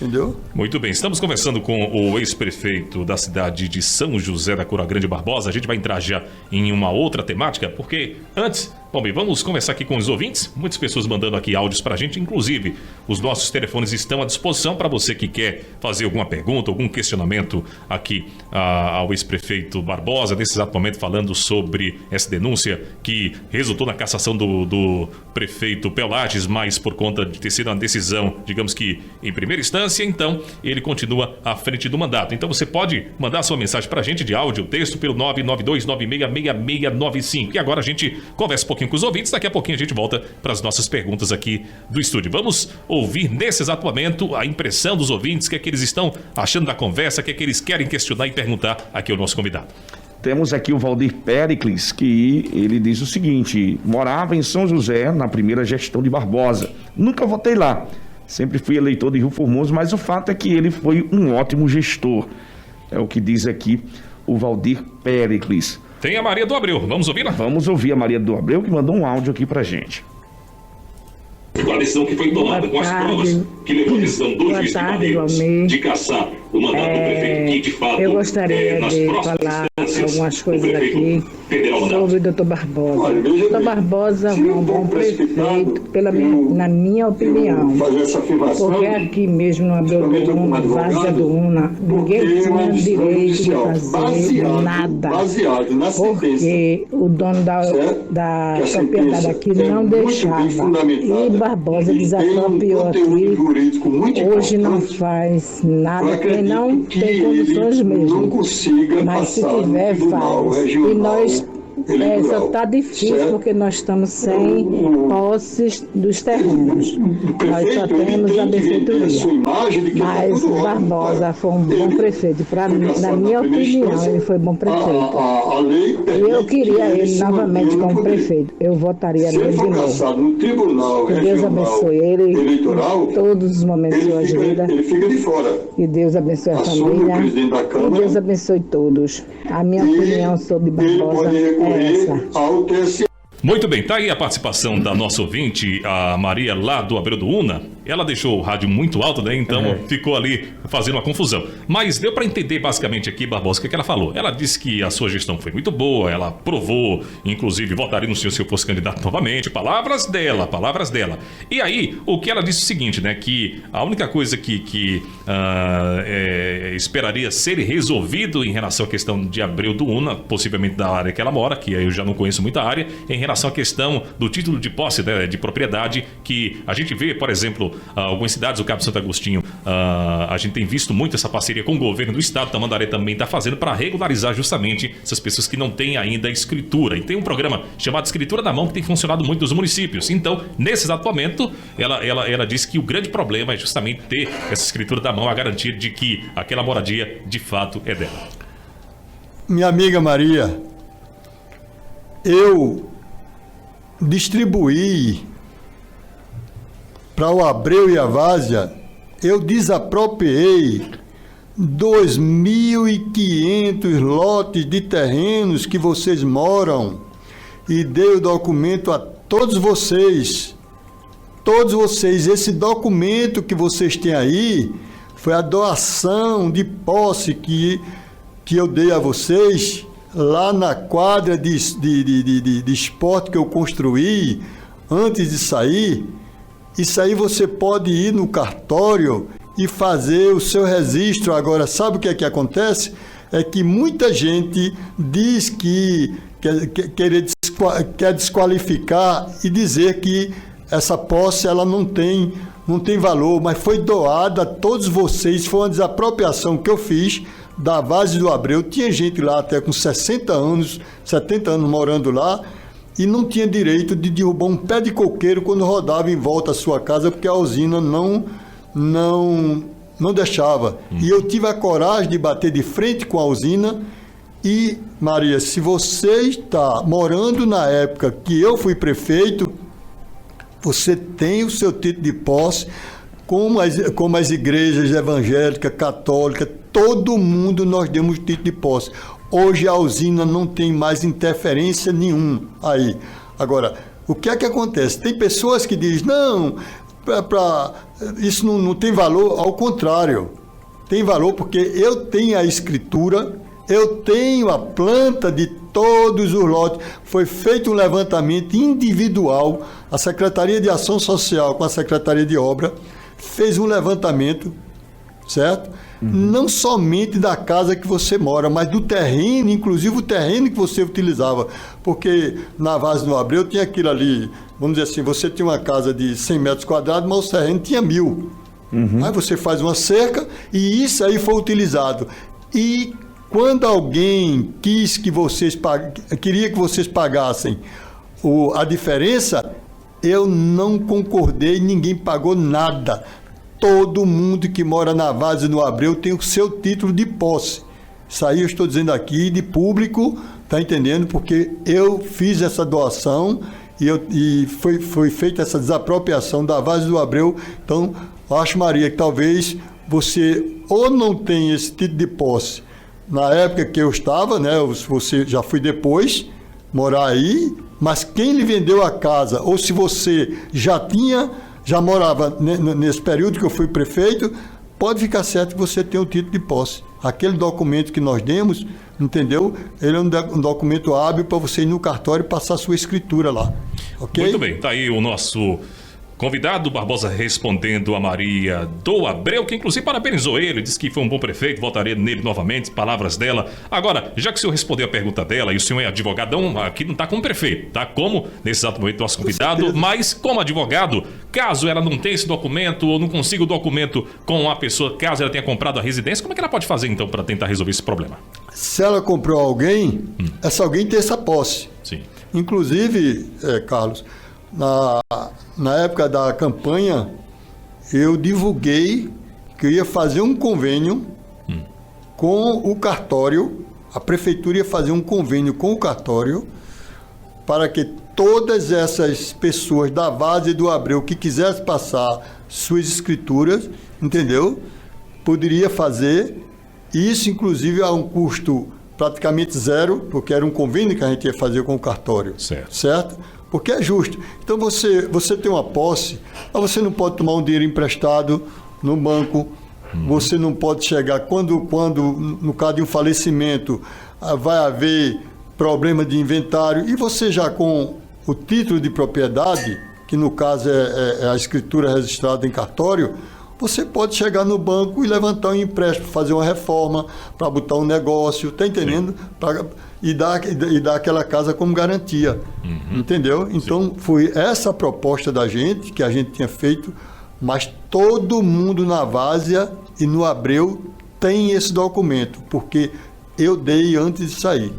Entendeu? Muito bem, estamos conversando com o ex-prefeito da cidade de São José da Coroa Grande, Barbosa. A gente vai entrar já em uma outra temática, porque antes, bom, bem, vamos conversar aqui com os ouvintes. Muitas pessoas mandando aqui áudios pra gente, inclusive os nossos telefones estão à disposição para você que quer fazer alguma pergunta, algum questionamento aqui ao ex-prefeito Barbosa, nesse exato momento falando sobre essa denúncia que resultou na cassação do prefeito Pelages, mas por conta de ter sido uma decisão, digamos que em primeira instância, então ele continua à frente do mandato. Então você pode mandar sua mensagem pra gente de áudio, texto pelo 992966695. E agora a gente conversa um pouquinho com os ouvintes, daqui a pouquinho a gente volta para as nossas perguntas aqui do estúdio. Vamos ouvir nesse exato momento a impressão dos ouvintes, o que é que eles estão achando da conversa, o que é que eles querem questionar e perguntar aqui ao nosso convidado. Temos aqui o Valdir Péricles, que ele diz o seguinte: morava em São José na primeira gestão de Barbosa. Nunca votei lá. Sempre fui eleitor de Rio Formoso, mas o fato é que ele foi um ótimo gestor. É o que diz aqui o Valdir Péricles. Tem a Maria do Abreu, vamos ouvi-la? Vamos ouvir a Maria do Abreu, que mandou um áudio aqui pra gente. A decisão que foi tomada com as provas que levou a decisão do juiz de Barreiros de cassar o mandato do prefeito, que de fato eu gostaria de falar algumas coisas aqui sobre o Dr. Barbosa. O Dr. Barbosa é um bom prefeito, na minha opinião, porque aqui mesmo no Abreu do Una, Várzea do Una, ninguém tinha direito de fazer nada, porque o dono da propriedade aqui não deixava. E Barbosa desapropriou aqui, hoje não faz nada, porque não tem condições mesmo, mas se tiver faz. E nós só está difícil porque nós estamos sem posses dos terrenos. Nós só temos a benfeitoria. Mas o Barbosa foi um bom prefeito. Na minha opinião, ele foi bom prefeito. E eu queria ele novamente como prefeito. Eu votaria nele de novo. Que Deus abençoe ele em todos os momentos de sua vida. Que Deus abençoe a família. Que Deus abençoe todos. A minha opinião sobre Barbosa é essa. Muito bem, tá aí a participação da nossa ouvinte, a Maria lá do Abreu do Una. Ela deixou o rádio muito alto, né? Então ficou ali fazendo uma confusão. Mas deu para entender basicamente aqui, Barbosa, o que ela falou. Ela disse que a sua gestão foi muito boa, ela provou, inclusive votaria no senhor se eu fosse candidato novamente. Palavras dela. E aí, o que ela disse é o seguinte, né? Que a única coisa que esperaria ser resolvido em relação à questão de Abreu do Una, possivelmente da área que ela mora, que eu já não conheço muita área, em relação à questão do título de posse, né, de propriedade, que a gente vê, por exemplo, algumas cidades, o Cabo Santo Agostinho, a gente tem visto muito essa parceria com o governo do estado, Tamandaré também está fazendo para regularizar justamente essas pessoas que não têm ainda escritura. E tem um programa chamado Escritura na Mão que tem funcionado muito nos municípios. Então, nesse exato momento, ela disse que o grande problema é justamente ter essa escritura da mão, a garantia de que aquela moradia de fato é dela. Minha amiga Maria, eu distribuí para o Abreu e a Várzea, eu desapropriei 2.500 lotes de terrenos que vocês moram e dei o documento a todos vocês. Todos vocês, esse documento que vocês têm aí foi a doação de posse que eu dei a vocês lá na quadra de esporte que eu construí antes de sair. Isso aí você pode ir no cartório e fazer o seu registro. Agora, sabe o que é que acontece? É que muita gente diz que quer desqualificar e dizer que essa posse ela não tem valor, mas foi doada a todos vocês, foi uma desapropriação que eu fiz da Várzea do Abreu. Tinha gente lá até com 60 anos, 70 anos morando lá, e não tinha direito de derrubar um pé de coqueiro quando rodava em volta à sua casa, porque a usina não deixava. E eu tive a coragem de bater de frente com a usina. E, Maria, se você está morando na época que eu fui prefeito, você tem o seu título de posse, como as igrejas evangélicas, católicas, todo mundo nós demos título de posse. Hoje a usina não tem mais interferência nenhuma aí. Agora, o que é que acontece? Tem pessoas que dizem, não, isso não tem valor. Ao contrário, tem valor porque eu tenho a escritura, eu tenho a planta de todos os lotes. Foi feito um levantamento individual. A Secretaria de Ação Social com a Secretaria de Obra fez um levantamento, certo? Não somente da casa que você mora, mas do terreno, inclusive o terreno que você utilizava. Porque na Vaz do Abreu tinha aquilo ali, vamos dizer assim, você tinha uma casa de 100 metros quadrados, mas o terreno tinha 1000. Aí você faz uma cerca e isso aí foi utilizado. E quando alguém queria que vocês pagassem a diferença, eu não concordei, ninguém pagou nada. Todo mundo que mora na Vaz do Abreu tem o seu título de posse. Isso aí eu estou dizendo aqui, de público, tá entendendo? Porque eu fiz essa doação e foi feita essa desapropriação da Vaz do Abreu. Então, acho, Maria, que talvez você ou não tenha esse título de posse na época que eu estava, né? Você já foi depois morar aí, mas quem lhe vendeu a casa, ou se você já morava nesse período que eu fui prefeito, pode ficar certo que você tem o título de posse. Aquele documento que nós demos, entendeu? Ele é um documento hábil para você ir no cartório e passar a sua escritura lá. Ok? Muito bem, tá aí o nosso convidado Barbosa respondendo a Maria do Abreu, que inclusive parabenizou ele, disse que foi um bom prefeito, votaria nele novamente, palavras dela. Agora, já que o senhor respondeu a pergunta dela, e o senhor é advogadão, aqui não está como prefeito, tá? Como, nesse exato momento, nosso convidado, mas como advogado, caso ela não tenha esse documento, ou não consiga o documento com a pessoa, caso ela tenha comprado a residência, como é que ela pode fazer, então, para tentar resolver esse problema? Se ela comprou alguém, essa alguém tem essa posse. Sim. Inclusive, Carlos, na época da campanha, eu divulguei que eu ia fazer um convênio com o cartório, a prefeitura ia fazer um convênio com o cartório para que todas essas pessoas da Vaz e do Abreu que quisessem passar suas escrituras, entendeu? Poderia fazer. Isso, inclusive, a um custo praticamente zero, porque era um convênio que a gente ia fazer com o cartório. Certo? Porque é justo. Então você tem uma posse, mas você não pode tomar um dinheiro emprestado no banco, você não pode chegar, quando no caso de um falecimento, vai haver problema de inventário, e você já com o título de propriedade, que no caso é a escritura registrada em cartório, você pode chegar no banco e levantar um empréstimo, fazer uma reforma, para botar um negócio, tá entendendo? E dar aquela casa como garantia, entendeu? Então, foi essa a proposta da gente, que a gente tinha feito, mas todo mundo na Várzea e no Abreu tem esse documento, porque eu dei antes de sair.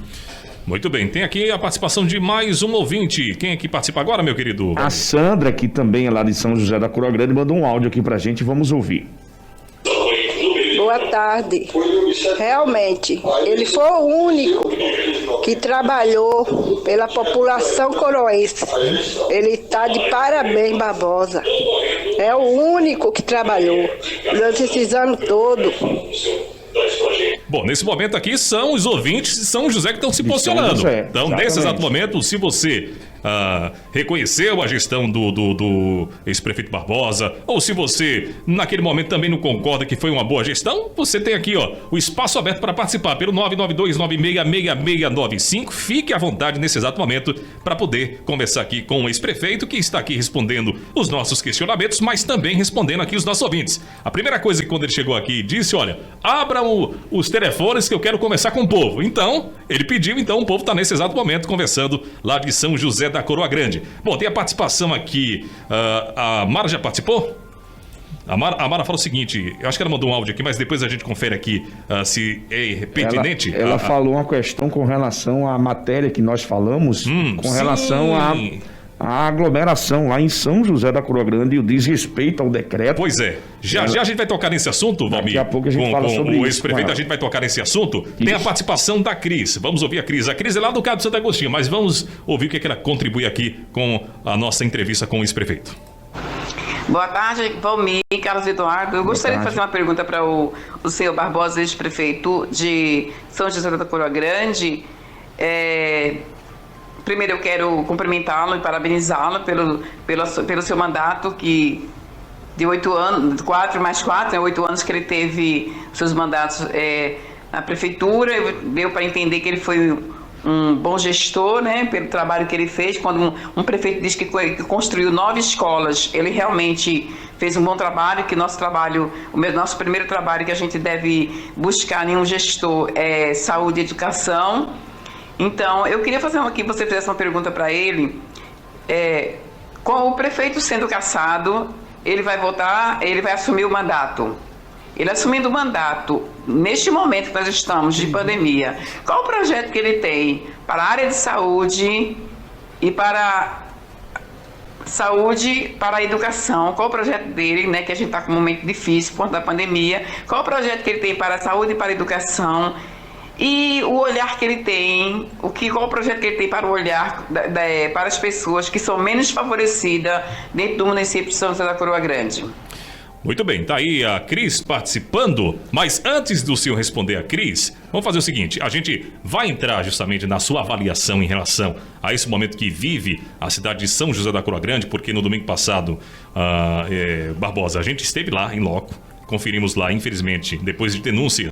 Muito bem, tem aqui a participação de mais um ouvinte. Quem é que participa agora, meu querido? A Sandra, que também é lá de São José da Coroa Grande, mandou um áudio aqui pra gente, vamos ouvir. Boa tarde. Realmente, ele foi o único que trabalhou pela população coroense. Ele está de parabéns, Barbosa. É o único que trabalhou durante esses anos todos. Bom, nesse momento aqui são os ouvintes de São José que estão se posicionando. Então, nesse exato momento, se você reconheceu a gestão do ex-prefeito Barbosa, ou se você, naquele momento, também não concorda que foi uma boa gestão, você tem aqui o espaço aberto para participar pelo 992966695. Fique à vontade nesse exato momento para poder conversar aqui com o ex-prefeito, que está aqui respondendo os nossos questionamentos, mas também respondendo aqui os nossos ouvintes. A primeira coisa que quando ele chegou aqui disse, olha, abram os telefones que eu quero conversar com o povo. Então, ele pediu, então o povo está nesse exato momento conversando lá de São José da Coroa Grande. Bom, tem a participação aqui, a Mara já participou? A Mara fala o seguinte, eu acho que ela mandou um áudio aqui, mas depois a gente confere aqui se é pertinente. Ela falou uma questão com relação à matéria que nós falamos, com relação a aglomeração lá em São José da Coroa Grande e o desrespeito ao decreto. Pois é. Já a gente vai tocar nesse assunto, Valmir. Daqui a pouco a gente fala sobre isso. O ex-prefeito, a gente vai tocar nesse assunto. Isso. Tem a participação da Cris. Vamos ouvir a Cris. A Cris é lá do Cabo de Santo Agostinho, mas vamos ouvir o que ela contribui aqui com a nossa entrevista com o ex-prefeito. Boa tarde, Valmir, Carlos Eduardo. Eu gostaria de fazer uma pergunta para o senhor Barbosa, ex-prefeito de São José da Coroa Grande. Primeiro eu quero cumprimentá-lo e parabenizá-lo pelo seu mandato, que de 8 anos, 4 mais 4, 8 anos que ele teve seus mandatos na prefeitura. Deu para entender que ele foi um bom gestor, né, pelo trabalho que ele fez. Quando um prefeito diz que construiu 9 escolas, ele realmente fez um bom trabalho, que nosso primeiro trabalho que a gente deve buscar em um gestor é saúde e educação. Então, eu queria fazer que você fizesse uma pergunta para ele. Com o prefeito sendo cassado, ele vai voltar, ele vai assumir o mandato. Ele assumindo o mandato, neste momento que nós estamos de pandemia, qual o projeto que ele tem para a área de saúde e para a educação? Qual o projeto dele, né, que a gente está com um momento difícil por conta da pandemia? Qual o projeto que ele tem para a saúde e para a educação? E o olhar que ele tem, qual o projeto que ele tem para o olhar para as pessoas que são menos favorecidas dentro do município de São José da Coroa Grande? Muito bem, tá aí a Cris participando, mas antes do senhor responder a Cris, vamos fazer o seguinte, a gente vai entrar justamente na sua avaliação em relação a esse momento que vive a cidade de São José da Coroa Grande, porque no domingo passado, Barbosa, a gente esteve lá em loco, conferimos lá, infelizmente, depois de denúncias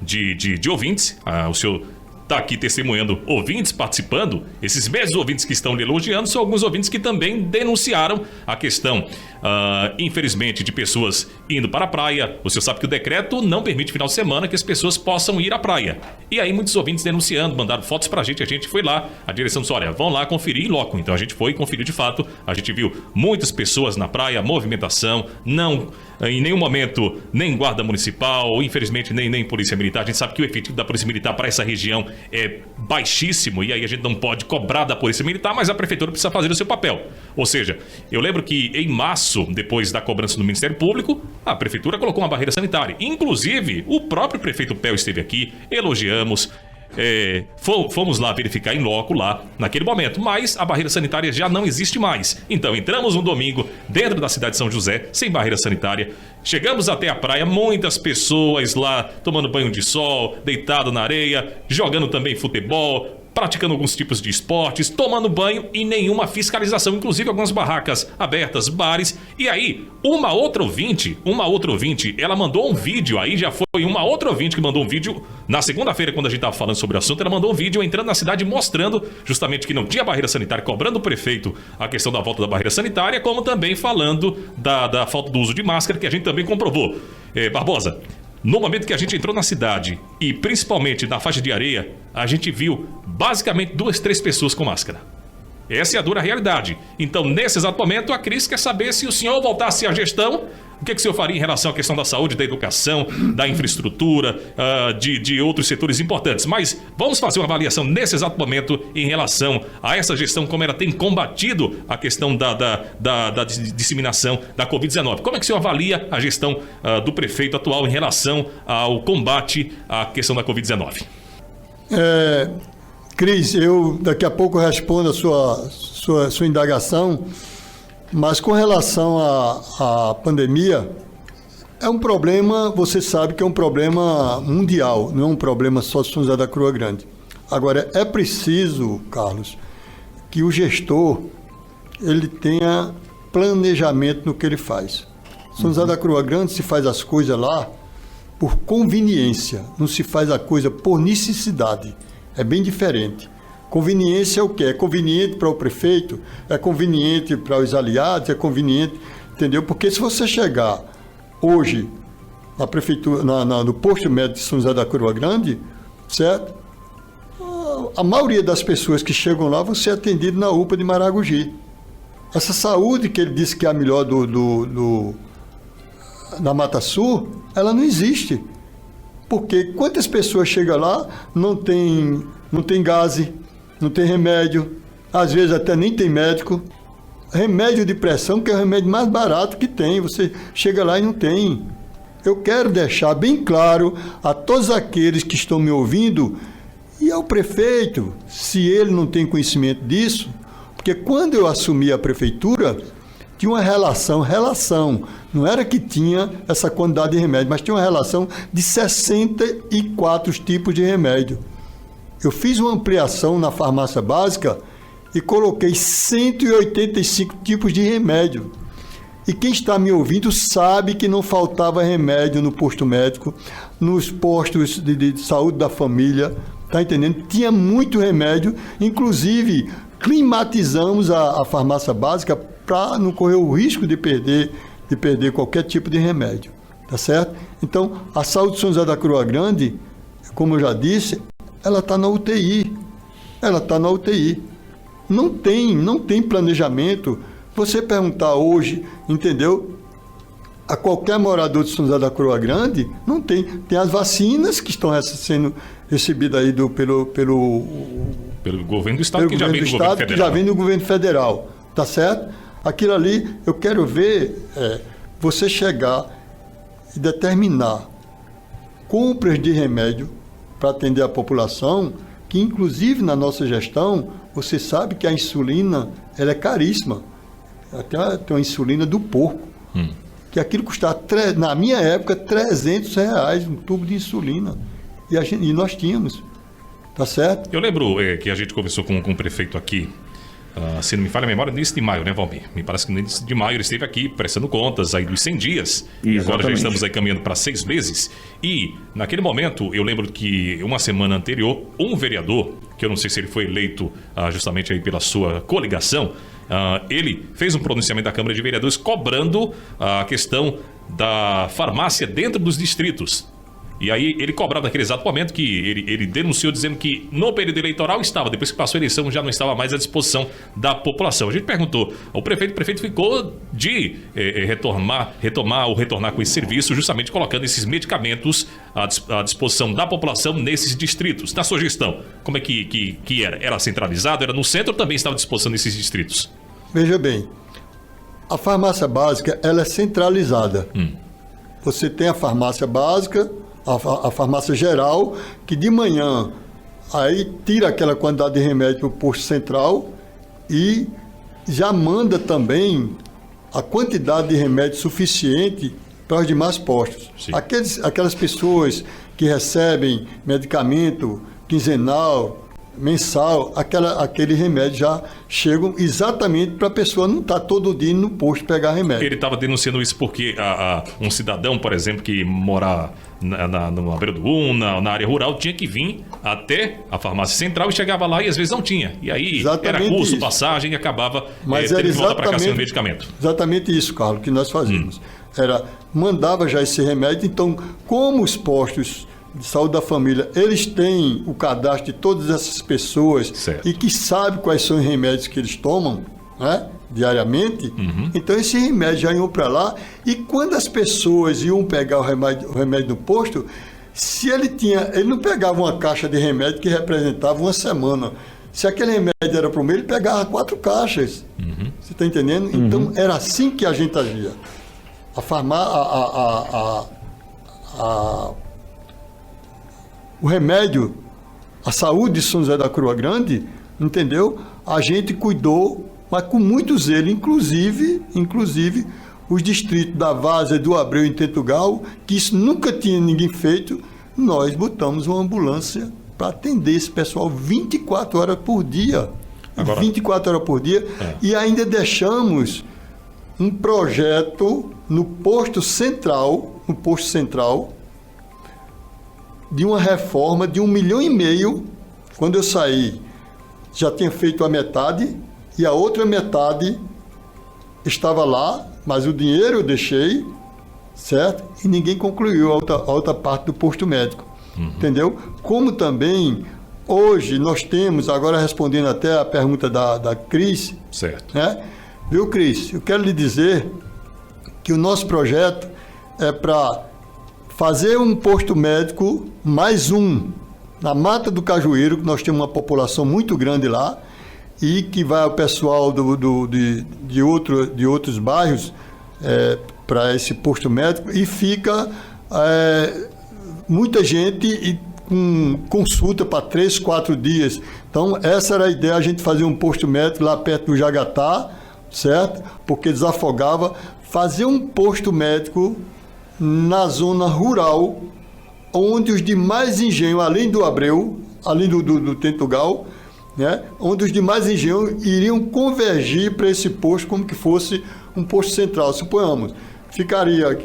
de ouvintes, o senhor está aqui testemunhando ouvintes participando, esses mesmos ouvintes que estão lhe elogiando são alguns ouvintes que também denunciaram a questão, infelizmente, de pessoas indo para a praia. O senhor sabe que o decreto não permite final de semana que as pessoas possam ir à praia. E aí muitos ouvintes denunciando, mandaram fotos pra gente, a gente foi lá, a direção disse, olha, vão lá conferir em loco. Então a gente foi e conferiu de fato, a gente viu muitas pessoas na praia, movimentação, não em nenhum momento nem guarda municipal, infelizmente nem polícia militar. A gente sabe que o efetivo da polícia militar para essa região é baixíssimo e aí a gente não pode cobrar da polícia militar, mas a prefeitura precisa fazer o seu papel. Ou seja, eu lembro que em março, depois da cobrança do Ministério Público, a prefeitura colocou uma barreira sanitária. Inclusive, o próprio prefeito Pel esteve aqui, elogiamos, fomos lá verificar em loco lá naquele momento, mas a barreira sanitária já não existe mais. Então entramos no domingo dentro da cidade de São José sem barreira sanitária, chegamos até a praia, muitas pessoas lá tomando banho de sol, deitado na areia, jogando também futebol, praticando alguns tipos de esportes, tomando banho e nenhuma fiscalização, inclusive algumas barracas abertas, bares. E aí, uma outra ouvinte, ela mandou um vídeo, aí já foi uma outra ouvinte que mandou um vídeo, na segunda-feira, quando a gente estava falando sobre o assunto, ela mandou um vídeo entrando na cidade mostrando justamente que não tinha barreira sanitária, cobrando o prefeito a questão da volta da barreira sanitária, como também falando da falta do uso de máscara, que a gente também comprovou. Barbosa, no momento que a gente entrou na cidade e principalmente na faixa de areia, a gente viu basicamente 2, 3 pessoas com máscara. Essa é a dura realidade. Então, nesse exato momento, a Cris quer saber se o senhor voltasse à gestão, o que o senhor faria em relação à questão da saúde, da educação, da infraestrutura, de outros setores importantes. Mas vamos fazer uma avaliação nesse exato momento em relação a essa gestão, como ela tem combatido a questão da disseminação da Covid-19. Como é que o senhor avalia a gestão do prefeito atual em relação ao combate à questão da Covid-19? Cris, eu daqui a pouco respondo a sua indagação, mas com relação à pandemia, é um problema, você sabe que é um problema mundial, não é um problema só de São José da Coroa Grande. Agora, é preciso, Carlos, que o gestor ele tenha planejamento no que ele faz. São José da Coroa Grande se faz as coisas lá por conveniência, não se faz a coisa por necessidade. É bem diferente. Conveniência é o quê? É conveniente para o prefeito, é conveniente para os aliados, é conveniente, entendeu? Porque se você chegar hoje na prefeitura, no posto médico de São José da Coroa Grande, certo? A maioria das pessoas que chegam lá vão ser atendidas na UPA de Maragogi. Essa saúde que ele disse que é a melhor da Mata Sul, ela não existe. Porque quantas pessoas chegam lá, não tem gás, não tem remédio, às vezes até nem tem médico. Remédio de pressão, que é o remédio mais barato que tem, você chega lá e não tem. Eu quero deixar bem claro a todos aqueles que estão me ouvindo e ao prefeito, se ele não tem conhecimento disso, porque quando eu assumi a prefeitura, tinha uma relação, não era que tinha essa quantidade de remédio, mas tinha uma relação de 64 tipos de remédio. Eu fiz uma ampliação na farmácia básica e coloquei 185 tipos de remédio. E quem está me ouvindo sabe que não faltava remédio no posto médico, nos postos de saúde da família, tá entendendo? Tinha muito remédio, inclusive climatizamos a farmácia básica para não correr o risco de perder qualquer tipo de remédio, tá certo? Então, a saúde de São José da Coroa Grande, como eu já disse, ela está na UTI. Não tem planejamento. Você perguntar hoje, entendeu? A qualquer morador de São José da Coroa Grande, não tem. Tem as vacinas que estão sendo recebidas aí pelo governo do Estado, que já vem do governo federal. Que já vem do governo federal, tá certo? Aquilo ali, eu quero ver você chegar e determinar compras de remédio para atender a população, que inclusive na nossa gestão, você sabe que a insulina ela é caríssima. Até tem uma insulina do porco, que aquilo custava, na minha época, R$300 um tubo de insulina. E nós tínhamos, tá certo? Eu lembro que a gente conversou com o prefeito aqui, se não me falha a memória, no início de maio, né, Valmir? Me parece que no início de maio ele esteve aqui prestando contas aí dos 100 dias. E agora já estamos aí caminhando para 6 meses. E, naquele momento, eu lembro que uma semana anterior, um vereador, que eu não sei se ele foi eleito justamente aí pela sua coligação, ele fez um pronunciamento da Câmara de Vereadores cobrando a questão da farmácia dentro dos distritos. E aí ele cobrava naquele exato momento que ele denunciou dizendo que no período eleitoral estava, depois que passou a eleição já não estava mais à disposição da população. A gente perguntou ao prefeito, o prefeito ficou de retornar com esse serviço, justamente colocando esses medicamentos à disposição da população nesses distritos. Na sua gestão, como é que era? Era centralizado? Era no centro ou também estava à disposição nesses distritos? Veja bem, a farmácia básica ela é centralizada. Você tem a farmácia básica, a farmácia geral, que de manhã aí tira aquela quantidade de remédio para o posto central e já manda também a quantidade de remédio suficiente para os demais postos. Aquelas pessoas que recebem medicamento quinzenal, mensal, aquele remédio já chegam exatamente para a pessoa não estar todo dia no posto pegar remédio. Ele estava denunciando isso porque um cidadão, por exemplo, que mora na beira do na área rural, tinha que vir até a farmácia central e chegava lá e às vezes não tinha. E aí era custo, passagem e acabava tendo que voltar para cá sem o medicamento. Exatamente isso, Carlos, que nós fazíamos. Mandava já esse remédio, então como os postos de saúde da família, eles têm o cadastro de todas essas pessoas e que sabem quais são os remédios que eles tomam, né, diariamente, então esse remédio já iam para lá e quando as pessoas iam pegar o remédio no posto, se ele não pegava uma caixa de remédio que representava uma semana. Se aquele remédio era para o mês, ele pegava 4 caixas. Você está entendendo? Então era assim que a gente agia. O remédio, a saúde de São José da Coroa Grande, entendeu? A gente cuidou, mas com muito zelo, inclusive os distritos da Várzea, do Abreu e Tentugal, que isso nunca tinha ninguém feito, nós botamos uma ambulância para atender esse pessoal 24 horas por dia. Agora, 24 horas por dia. E ainda deixamos um projeto no posto central, de uma reforma de 1,5 milhão. Quando eu saí, já tinha feito a metade e a outra metade estava lá, mas o dinheiro eu deixei, certo? E ninguém concluiu a outra parte do posto médico, entendeu? Como também, hoje nós temos, agora respondendo até a pergunta da Cris, certo? Né? Viu, Cris? Eu quero lhe dizer que o nosso projeto é para fazer um posto médico, mais um, na Mata do Cajueiro, que nós temos uma população muito grande lá, e que vai o pessoal de outros bairros para esse posto médico, e fica muita gente com consulta para 3, 4 dias. Então, essa era a ideia, a gente fazer um posto médico lá perto do Jagatá, certo? Porque desafogava. Fazer um posto médico na zona rural, onde os demais engenhos, além do Abreu, além do Tentugal, né, onde os demais engenhos iriam convergir para esse posto como que fosse um posto central. Suponhamos, ficaria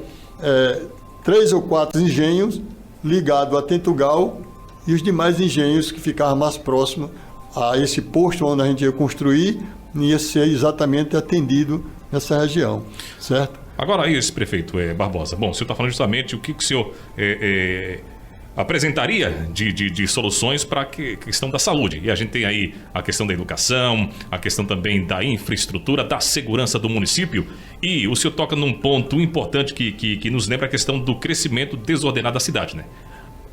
3 ou 4 engenhos ligados a Tentugal e os demais engenhos que ficavam mais próximos a esse posto onde a gente ia construir, ia ser exatamente atendido nessa região, certo? Agora aí, esse prefeito Barbosa, bom, o senhor está falando justamente o que o senhor apresentaria de soluções para a questão da saúde. E a gente tem aí a questão da educação, a questão também da infraestrutura, da segurança do município. E o senhor toca num ponto importante que nos lembra a questão do crescimento desordenado da cidade, né?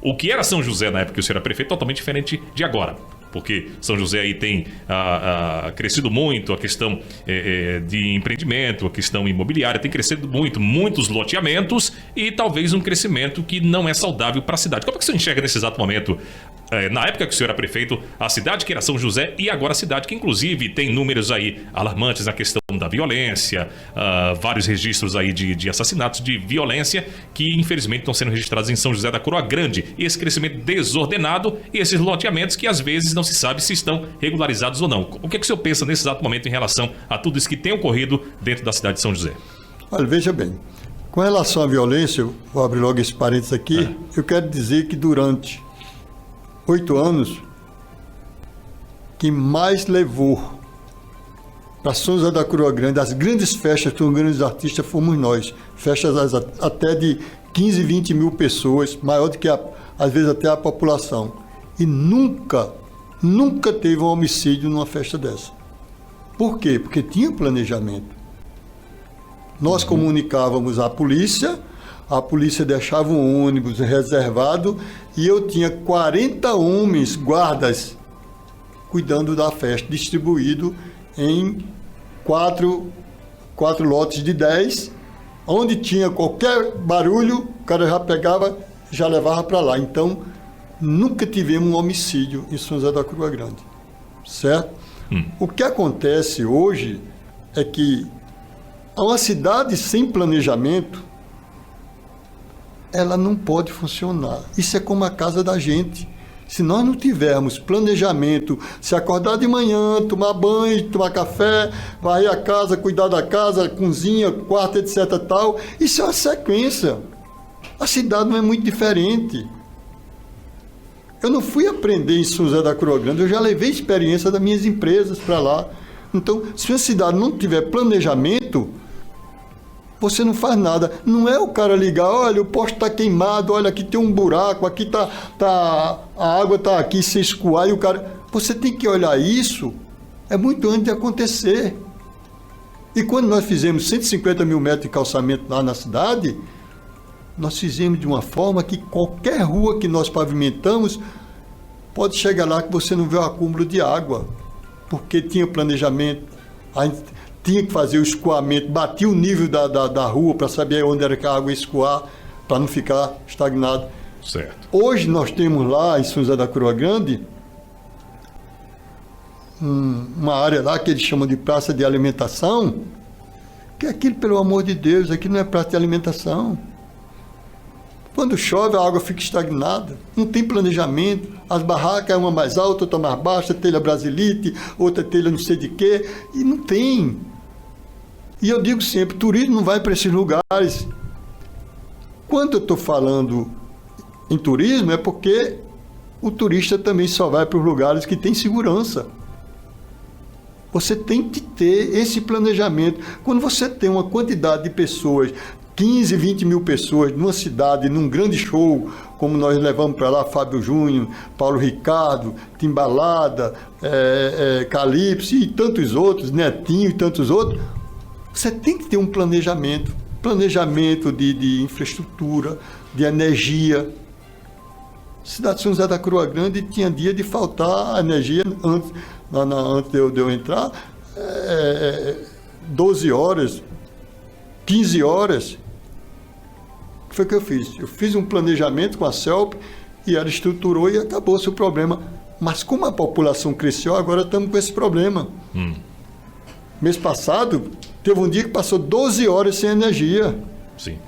O que era São José na época que o senhor era prefeito, totalmente diferente de agora. Porque São José aí tem crescido muito a questão de empreendimento, a questão imobiliária, tem crescido muito, muitos loteamentos e talvez um crescimento que não é saudável para a cidade. Como é que o senhor enxerga nesse exato momento, na época que o senhor era prefeito, a cidade que era São José e agora a cidade que inclusive tem números aí alarmantes na questão da violência, vários registros aí de assassinatos, de violência que infelizmente estão sendo registrados em São José da Coroa Grande, e esse crescimento desordenado e esses loteamentos que às vezes não se sabe se estão regularizados ou não. O que o senhor pensa nesse exato momento em relação a tudo isso que tem ocorrido dentro da cidade de São José? Olha, veja bem, com relação à violência, eu vou abrir logo esse parênteses aqui, eu quero dizer que durante 8 anos, que mais levou para São José da Coroa Grande, as grandes festas com grandes artistas, fomos nós. Festas até de 15, 20 mil pessoas, maior do que, às vezes, até a população. E nunca teve um homicídio numa festa dessa. Por quê? Porque tinha planejamento. Nós comunicávamos à polícia, a polícia deixava um ônibus reservado e eu tinha 40 homens, guardas, cuidando da festa, distribuído em 4 lotes de 10, onde tinha qualquer barulho, o cara já pegava, já levava para lá. Então, nunca tivemos um homicídio em São José da Coroa Grande, certo? O que acontece hoje é que uma cidade sem planejamento, ela não pode funcionar. Isso é como a casa da gente. Se nós não tivermos planejamento, se acordar de manhã, tomar banho, tomar café, varrer a casa, cuidar da casa, cozinha, quarto, etc. tal, isso é uma sequência. A cidade não é muito diferente. Eu não fui aprender em São José da Coroa Grande, eu já levei experiência das minhas empresas para lá. Então, se a cidade não tiver planejamento, você não faz nada. Não é o cara ligar, olha, o poste está queimado, olha, aqui tem um buraco, aqui a água está aqui sem escoar, e o cara... Você tem que olhar isso, é muito antes de acontecer. E quando nós fizemos 150 mil metros de calçamento lá na cidade, nós fizemos de uma forma que qualquer rua que nós pavimentamos, pode chegar lá que você não vê o acúmulo de água, porque tinha planejamento, a gente tinha que fazer o escoamento, batia o nível da rua para saber onde era que a água ia escoar, para não ficar estagnado. Certo. Hoje nós temos lá em São José da Coroa Grande uma área lá que eles chamam de praça de alimentação, que aquilo, pelo amor de Deus, aquilo não é praça de alimentação. Quando chove, a água fica estagnada, não tem planejamento, as barracas, uma mais alta, outra mais baixa, telha brasilite, outra telha não sei de quê, e não tem. E eu digo sempre, turismo não vai para esses lugares. Quando eu estou falando em turismo, é porque o turista também só vai para os lugares que tem segurança. Você tem que ter esse planejamento. Quando você tem uma quantidade de pessoas, 15, 20 mil pessoas numa cidade, num grande show, como nós levamos para lá Fábio Júnior, Paulo Ricardo, Timbalada, Calypso e tantos outros, Netinho e tantos outros, você tem que ter um planejamento de infraestrutura, de energia. A cidade de São José da Coroa Grande tinha dia de faltar energia antes de eu entrar, 12 horas, 15 horas. O que foi que eu fiz? Eu fiz um planejamento com a CELP e ela estruturou e acabou-se o problema. Mas como a população cresceu, agora estamos com esse problema. Mês passado, teve um dia que passou 12 horas sem energia. Sim.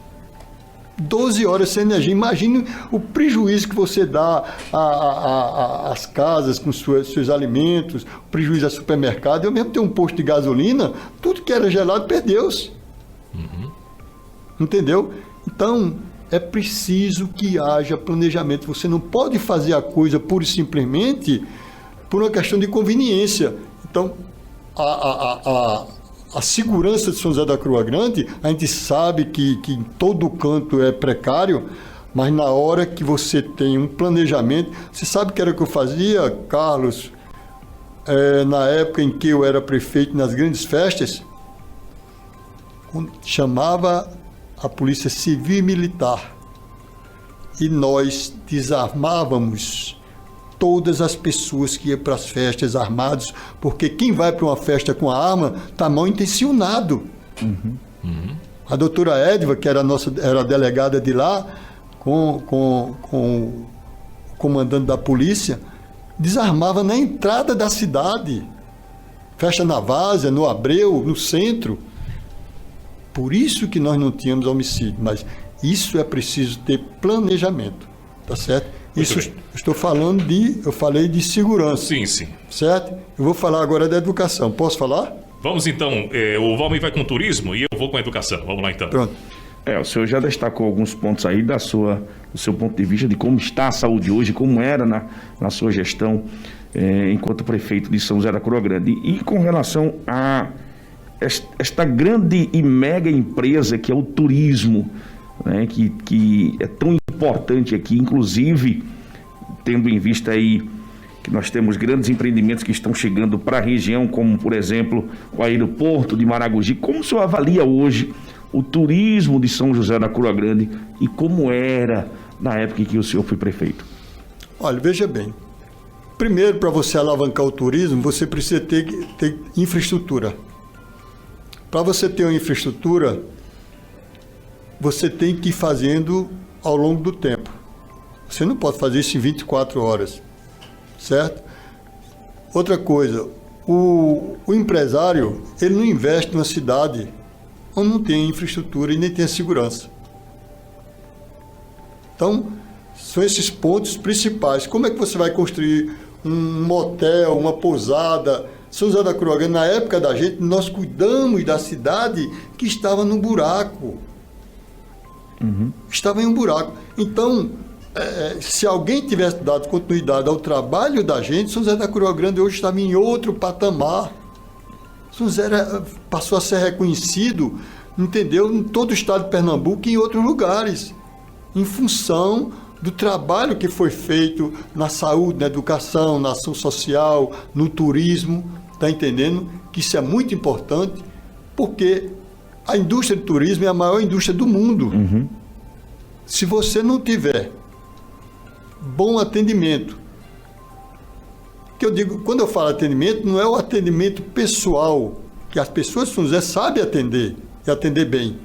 12 horas sem energia. Imagine o prejuízo que você dá às casas com seus alimentos, o prejuízo ao supermercado. Eu mesmo tenho um posto de gasolina, tudo que era gelado perdeu-se. Entendeu? Então, é preciso que haja planejamento. Você não pode fazer a coisa pura e simplesmente por uma questão de conveniência. Então, a segurança de São José da Cruz Grande, a gente sabe que em todo canto é precário, mas na hora que você tem um planejamento... Você sabe o que era que eu fazia, Carlos? Na época em que eu era prefeito, nas grandes festas, chamava a Polícia Civil e Militar e nós desarmávamos todas as pessoas que iam para as festas armados, porque quem vai para uma festa com a arma está mal intencionado. A doutora Edva, que era a delegada de lá, com o comandante da polícia, desarmava na entrada da cidade. Festa na Várzea, no Abreu, no centro. Por isso que nós não tínhamos homicídio, mas isso é preciso ter planejamento, tá certo? Isso eu falei de segurança. Sim, sim. Certo? Eu vou falar agora da educação. Posso falar? Vamos então, o Valmir vai com turismo e eu vou com a educação. Vamos lá então. Pronto. O senhor já destacou alguns pontos aí do seu ponto de vista de como está a saúde hoje, como era na sua gestão enquanto prefeito de São José da Cruz Grande. E com relação a esta grande e mega empresa que é o turismo, né, que é tão importante aqui, inclusive tendo em vista aí que nós temos grandes empreendimentos que estão chegando para a região, como por exemplo o aeroporto de Maragogi. Como o senhor avalia hoje o turismo de São José da Cruz Grande e como era na época em que o senhor foi prefeito? Olha, veja bem, primeiro, para você alavancar o turismo, você precisa ter infraestrutura. Para você ter uma infraestrutura, você tem que ir fazendo ao longo do tempo. Você não pode fazer isso em 24 horas, certo? Outra coisa, o empresário, ele não investe numa cidade onde não tem infraestrutura e nem tem segurança. Então, são esses pontos principais. Como é que você vai construir um motel, uma pousada? São José da Cruz Grande, na época da gente, nós cuidamos da cidade que estava no buraco. Estava em um buraco. Então, se alguém tivesse dado continuidade ao trabalho da gente, São José da Cruz Grande hoje estava em outro patamar. São José passou a ser reconhecido, entendeu, em todo o estado de Pernambuco e em outros lugares, em função do trabalho que foi feito na saúde, na educação, na ação social, no turismo, está entendendo? Que isso é muito importante, porque a indústria do turismo é a maior indústria do mundo. Se você não tiver bom atendimento, que eu digo, quando eu falo atendimento, não é o atendimento pessoal, que as pessoas de São José sabem atender, e atender bem,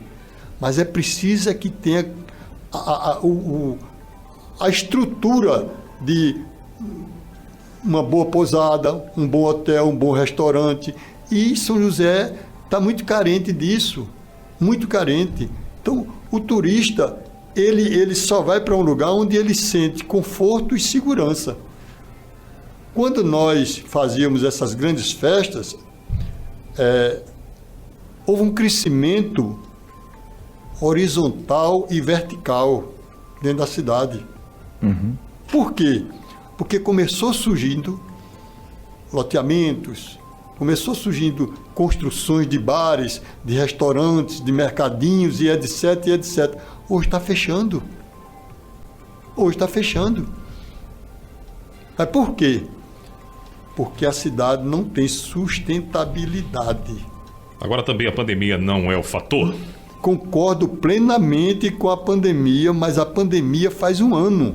mas é preciso que tenha a estrutura de uma boa pousada, um bom hotel, um bom restaurante. E São José está muito carente disso, muito carente. Então, o turista, ele só vai para um lugar onde ele sente conforto e segurança. Quando nós fazíamos essas grandes festas, houve um crescimento horizontal e vertical dentro da cidade. Por quê? Porque começou surgindo loteamentos, começou surgindo construções de bares, de restaurantes, de mercadinhos e etc, e etc. Hoje está fechando. Hoje está fechando. Mas por quê? Porque a cidade não tem sustentabilidade. Agora também a pandemia não é o fator? Concordo plenamente com a pandemia, mas a pandemia faz um ano.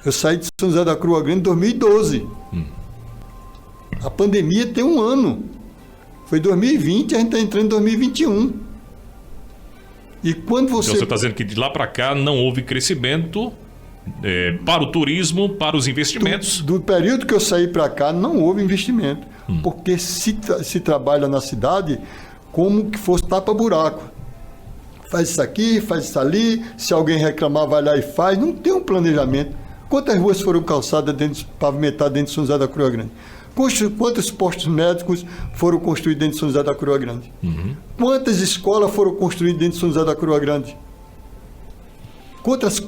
Eu saí de São José da Cruz Grande em 2012. A pandemia tem um ano. Foi 2020, a gente está entrando em 2021. E quando você... Então você está dizendo que de lá para cá não houve crescimento para o turismo, para os investimentos? Do período que eu saí para cá, não houve investimento. porque se trabalha na cidade como que fosse tapa-buraco. Faz isso aqui, faz isso ali, se alguém reclamar, vai lá e faz. Não tem um planejamento. Quantas ruas foram calçadas, pavimentadas dentro de São José da Cruz Grande? Quantos postos médicos foram construídos dentro de São José da Cruz Grande? Quantas escolas foram construídas dentro de São José da Cruz Grande? Quantas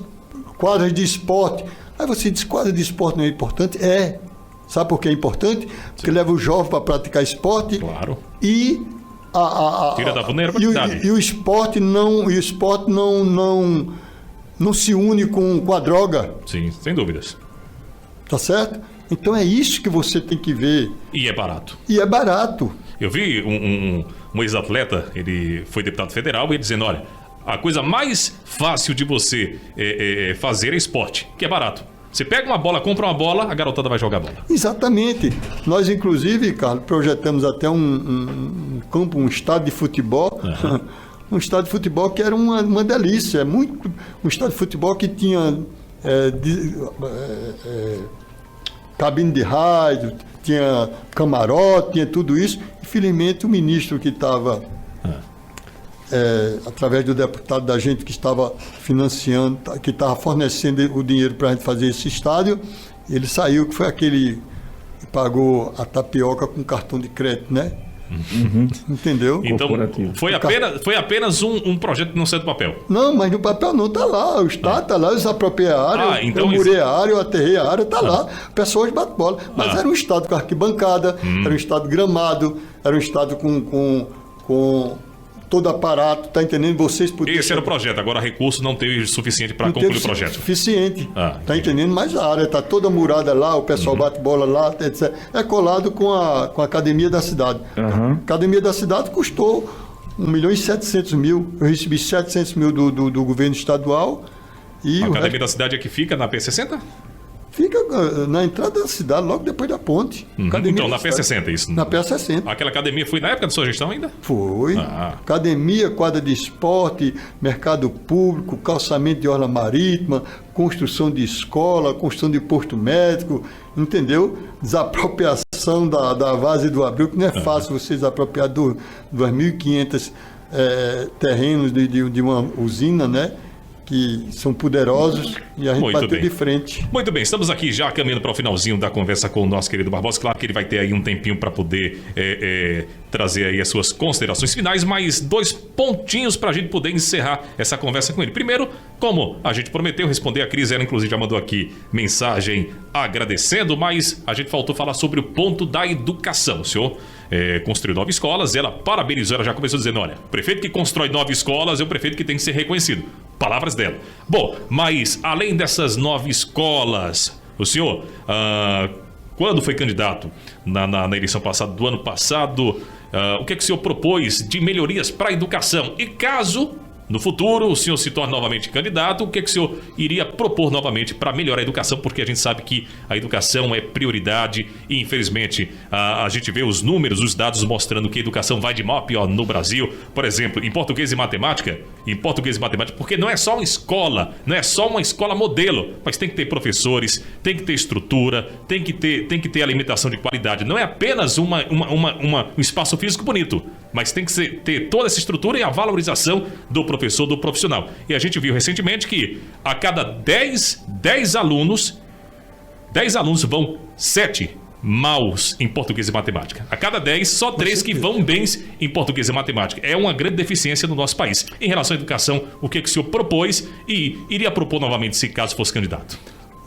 quadras de esporte? Aí você diz, quadra de esporte não é importante? É. Sabe por que é importante? Porque leva o jovem para praticar esporte. Claro. E tira da vulnerabilidade. E o esporte não se une com a droga. Sim, sem dúvidas. Tá certo? Então é isso que você tem que ver. E é barato. E é barato. Eu vi um ex-atleta, ele foi deputado federal, e ele dizendo, olha, a coisa mais fácil de você fazer é esporte, que é barato. Você pega uma bola, compra uma bola, a garotada vai jogar bola. Exatamente. Nós, inclusive, Carlos, projetamos até um campo, um estádio de futebol. Um estádio de futebol que era uma delícia. Um estádio de futebol que tinha cabine de rádio, tinha camarote, tinha tudo isso. Infelizmente, o ministro que estava, através do deputado da gente que estava financiando, que estava fornecendo o dinheiro para a gente fazer esse estádio, ele saiu, que foi aquele que pagou a tapioca com cartão de crédito, né? Entendeu? Então, foi apenas um projeto que não saiu do papel. Não, mas no papel não, está lá. O Estado está lá, eu desapropriei a área, então eu murei a área, eu aterrei a área, está lá. Pessoas batem bola. Mas era um Estado com arquibancada, era um Estado gramado, era um Estado com todo aparato, tá entendendo? Vocês podiam... Esse era o projeto, agora recurso não teve suficiente para concluir o projeto. Suficiente, tá entendendo? Mas a área está toda murada lá, o pessoal bate bola lá, etc. É colado com a academia da cidade. A academia da cidade custou 1.700.000, eu recebi 700 mil do governo estadual. E a academia da cidade é que fica na P60? Fica na entrada da cidade, logo depois da ponte. Então, na P60, isso? Na P60. Aquela academia foi na época da sua gestão ainda? Foi. Academia, quadra de esporte, mercado público, calçamento de orla marítima, construção de escola, construção de posto médico, entendeu? Desapropriação da Várzea do Abril, que não é fácil você desapropriar 2.500 terrenos de uma usina, né? Que são poderosos e a gente bateu de frente. Muito bem, estamos aqui já caminhando para o finalzinho da conversa com o nosso querido Barbosa. Claro que ele vai ter aí um tempinho para poder trazer aí as suas considerações finais, mas 2 pontinhos para a gente poder encerrar essa conversa com ele. Primeiro, como a gente prometeu responder a Cris, ela inclusive já mandou aqui mensagem agradecendo, mas a gente faltou falar sobre o ponto da educação. O senhor construiu 9 escolas, ela parabenizou, ela já começou dizendo, olha, o prefeito que constrói 9 escolas é o prefeito que tem que ser reconhecido. Palavras dela. Bom, mas além dessas 9 escolas, o senhor, quando foi candidato na eleição passada, do ano passado, o que é que o senhor propôs de melhorias para a educação? E caso, no futuro, o senhor se torne novamente candidato, o que é que o senhor iria propor novamente para melhorar a educação? Porque a gente sabe que a educação é prioridade e, infelizmente, a gente vê os números, os dados mostrando que a educação vai de mal a pior no Brasil. Por exemplo, em português e matemática, porque não é só uma escola, não é só uma escola modelo, mas tem que ter professores, tem que ter estrutura, tem que ter alimentação de qualidade. Não é apenas um espaço físico bonito, mas tem que ter toda essa estrutura e a valorização do professor, do profissional. E a gente viu recentemente que a cada 10 alunos vão 7 maus em português e matemática. A cada 10, só 3 que vão bens em português e matemática. É uma grande deficiência no nosso país. Em relação à educação, o que o senhor propôs e iria propor novamente se caso fosse candidato?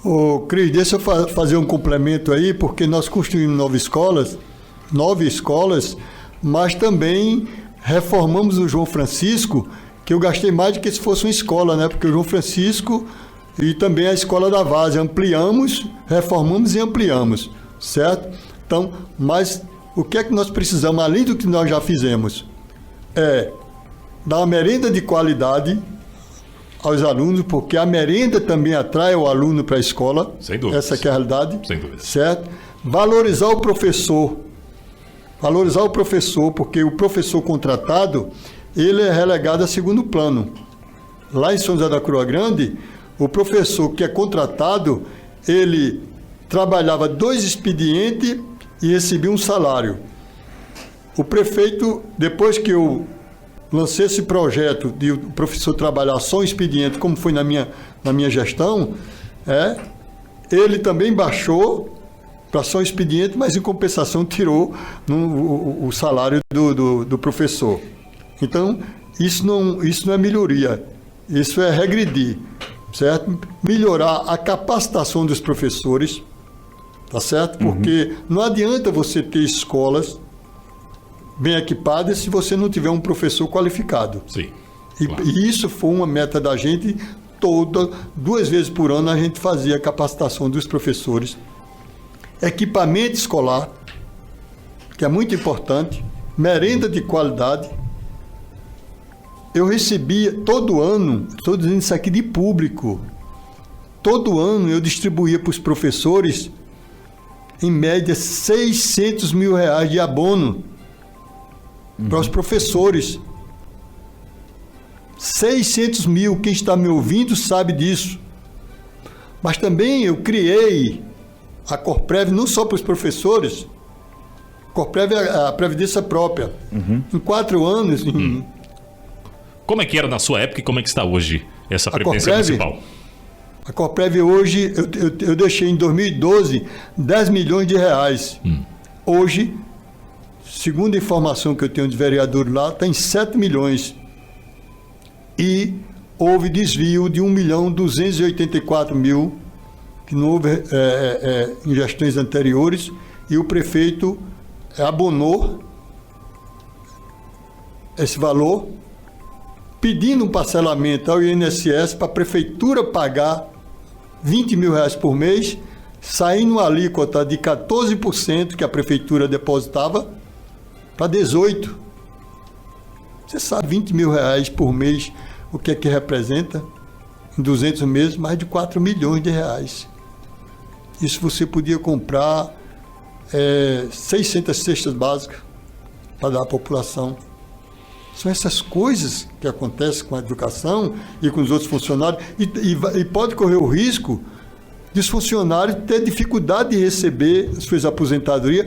Ô, Cris, deixa eu fazer um complemento aí, porque nós construímos 9 escolas, mas também reformamos o João Francisco, que eu gastei mais do que se fosse uma escola, né? Porque o João Francisco e também a Escola da Várzea, ampliamos, reformamos e ampliamos, certo? Então, mas o que é que nós precisamos, além do que nós já fizemos? É dar uma merenda de qualidade aos alunos, porque a merenda também atrai o aluno para a escola. Sem dúvida. Essa que é a realidade. Sem dúvida. Certo? Valorizar o professor. Valorizar o professor, porque o professor contratado, ele é relegado a segundo plano. Lá em São José da Cruz Grande, o professor que é contratado, ele trabalhava 2 expedientes e recebi um salário. O prefeito, depois que eu lancei esse projeto de o professor trabalhar só um expediente, como foi na minha gestão, ele também baixou para só um expediente, mas em compensação tirou o salário do professor. Então, isso não é melhoria, isso é regredir, certo? Melhorar a capacitação dos professores, tá certo? Porque não adianta você ter escolas bem equipadas se você não tiver um professor qualificado. Sim. Claro. E isso foi uma meta da gente toda, 2 vezes por ano a gente fazia a capacitação dos professores. Equipamento escolar, que é muito importante, merenda de qualidade. Eu recebia todo ano, estou dizendo isso aqui de público, todo ano eu distribuía para os professores, em média, R$600 mil de abono para os professores. 600 mil, quem está me ouvindo sabe disso. Mas também eu criei a Corprev não só para os professores, Corprev é a previdência própria. Em 4 anos... Como é que era na sua época e como é que está hoje essa previdência municipal? A Corprev hoje, eu deixei em 2012 R$10 milhões. Hoje, segundo a informação que eu tenho de vereador lá, está em 7 milhões. E houve desvio de 1.284.000, que não houve em gestões anteriores, e o prefeito abonou esse valor, pedindo um parcelamento ao INSS para a prefeitura pagar R$20 mil por mês, saindo uma alíquota de 14% que a prefeitura depositava para 18%. Você sabe, R$20 mil por mês, o que é que representa? Em 200 meses, mais de R$4 milhões. Isso você podia comprar 600 cestas básicas para dar à população. São essas coisas que acontecem com a educação e com os outros funcionários. E pode correr o risco de os funcionários ter dificuldade de receber suas aposentadorias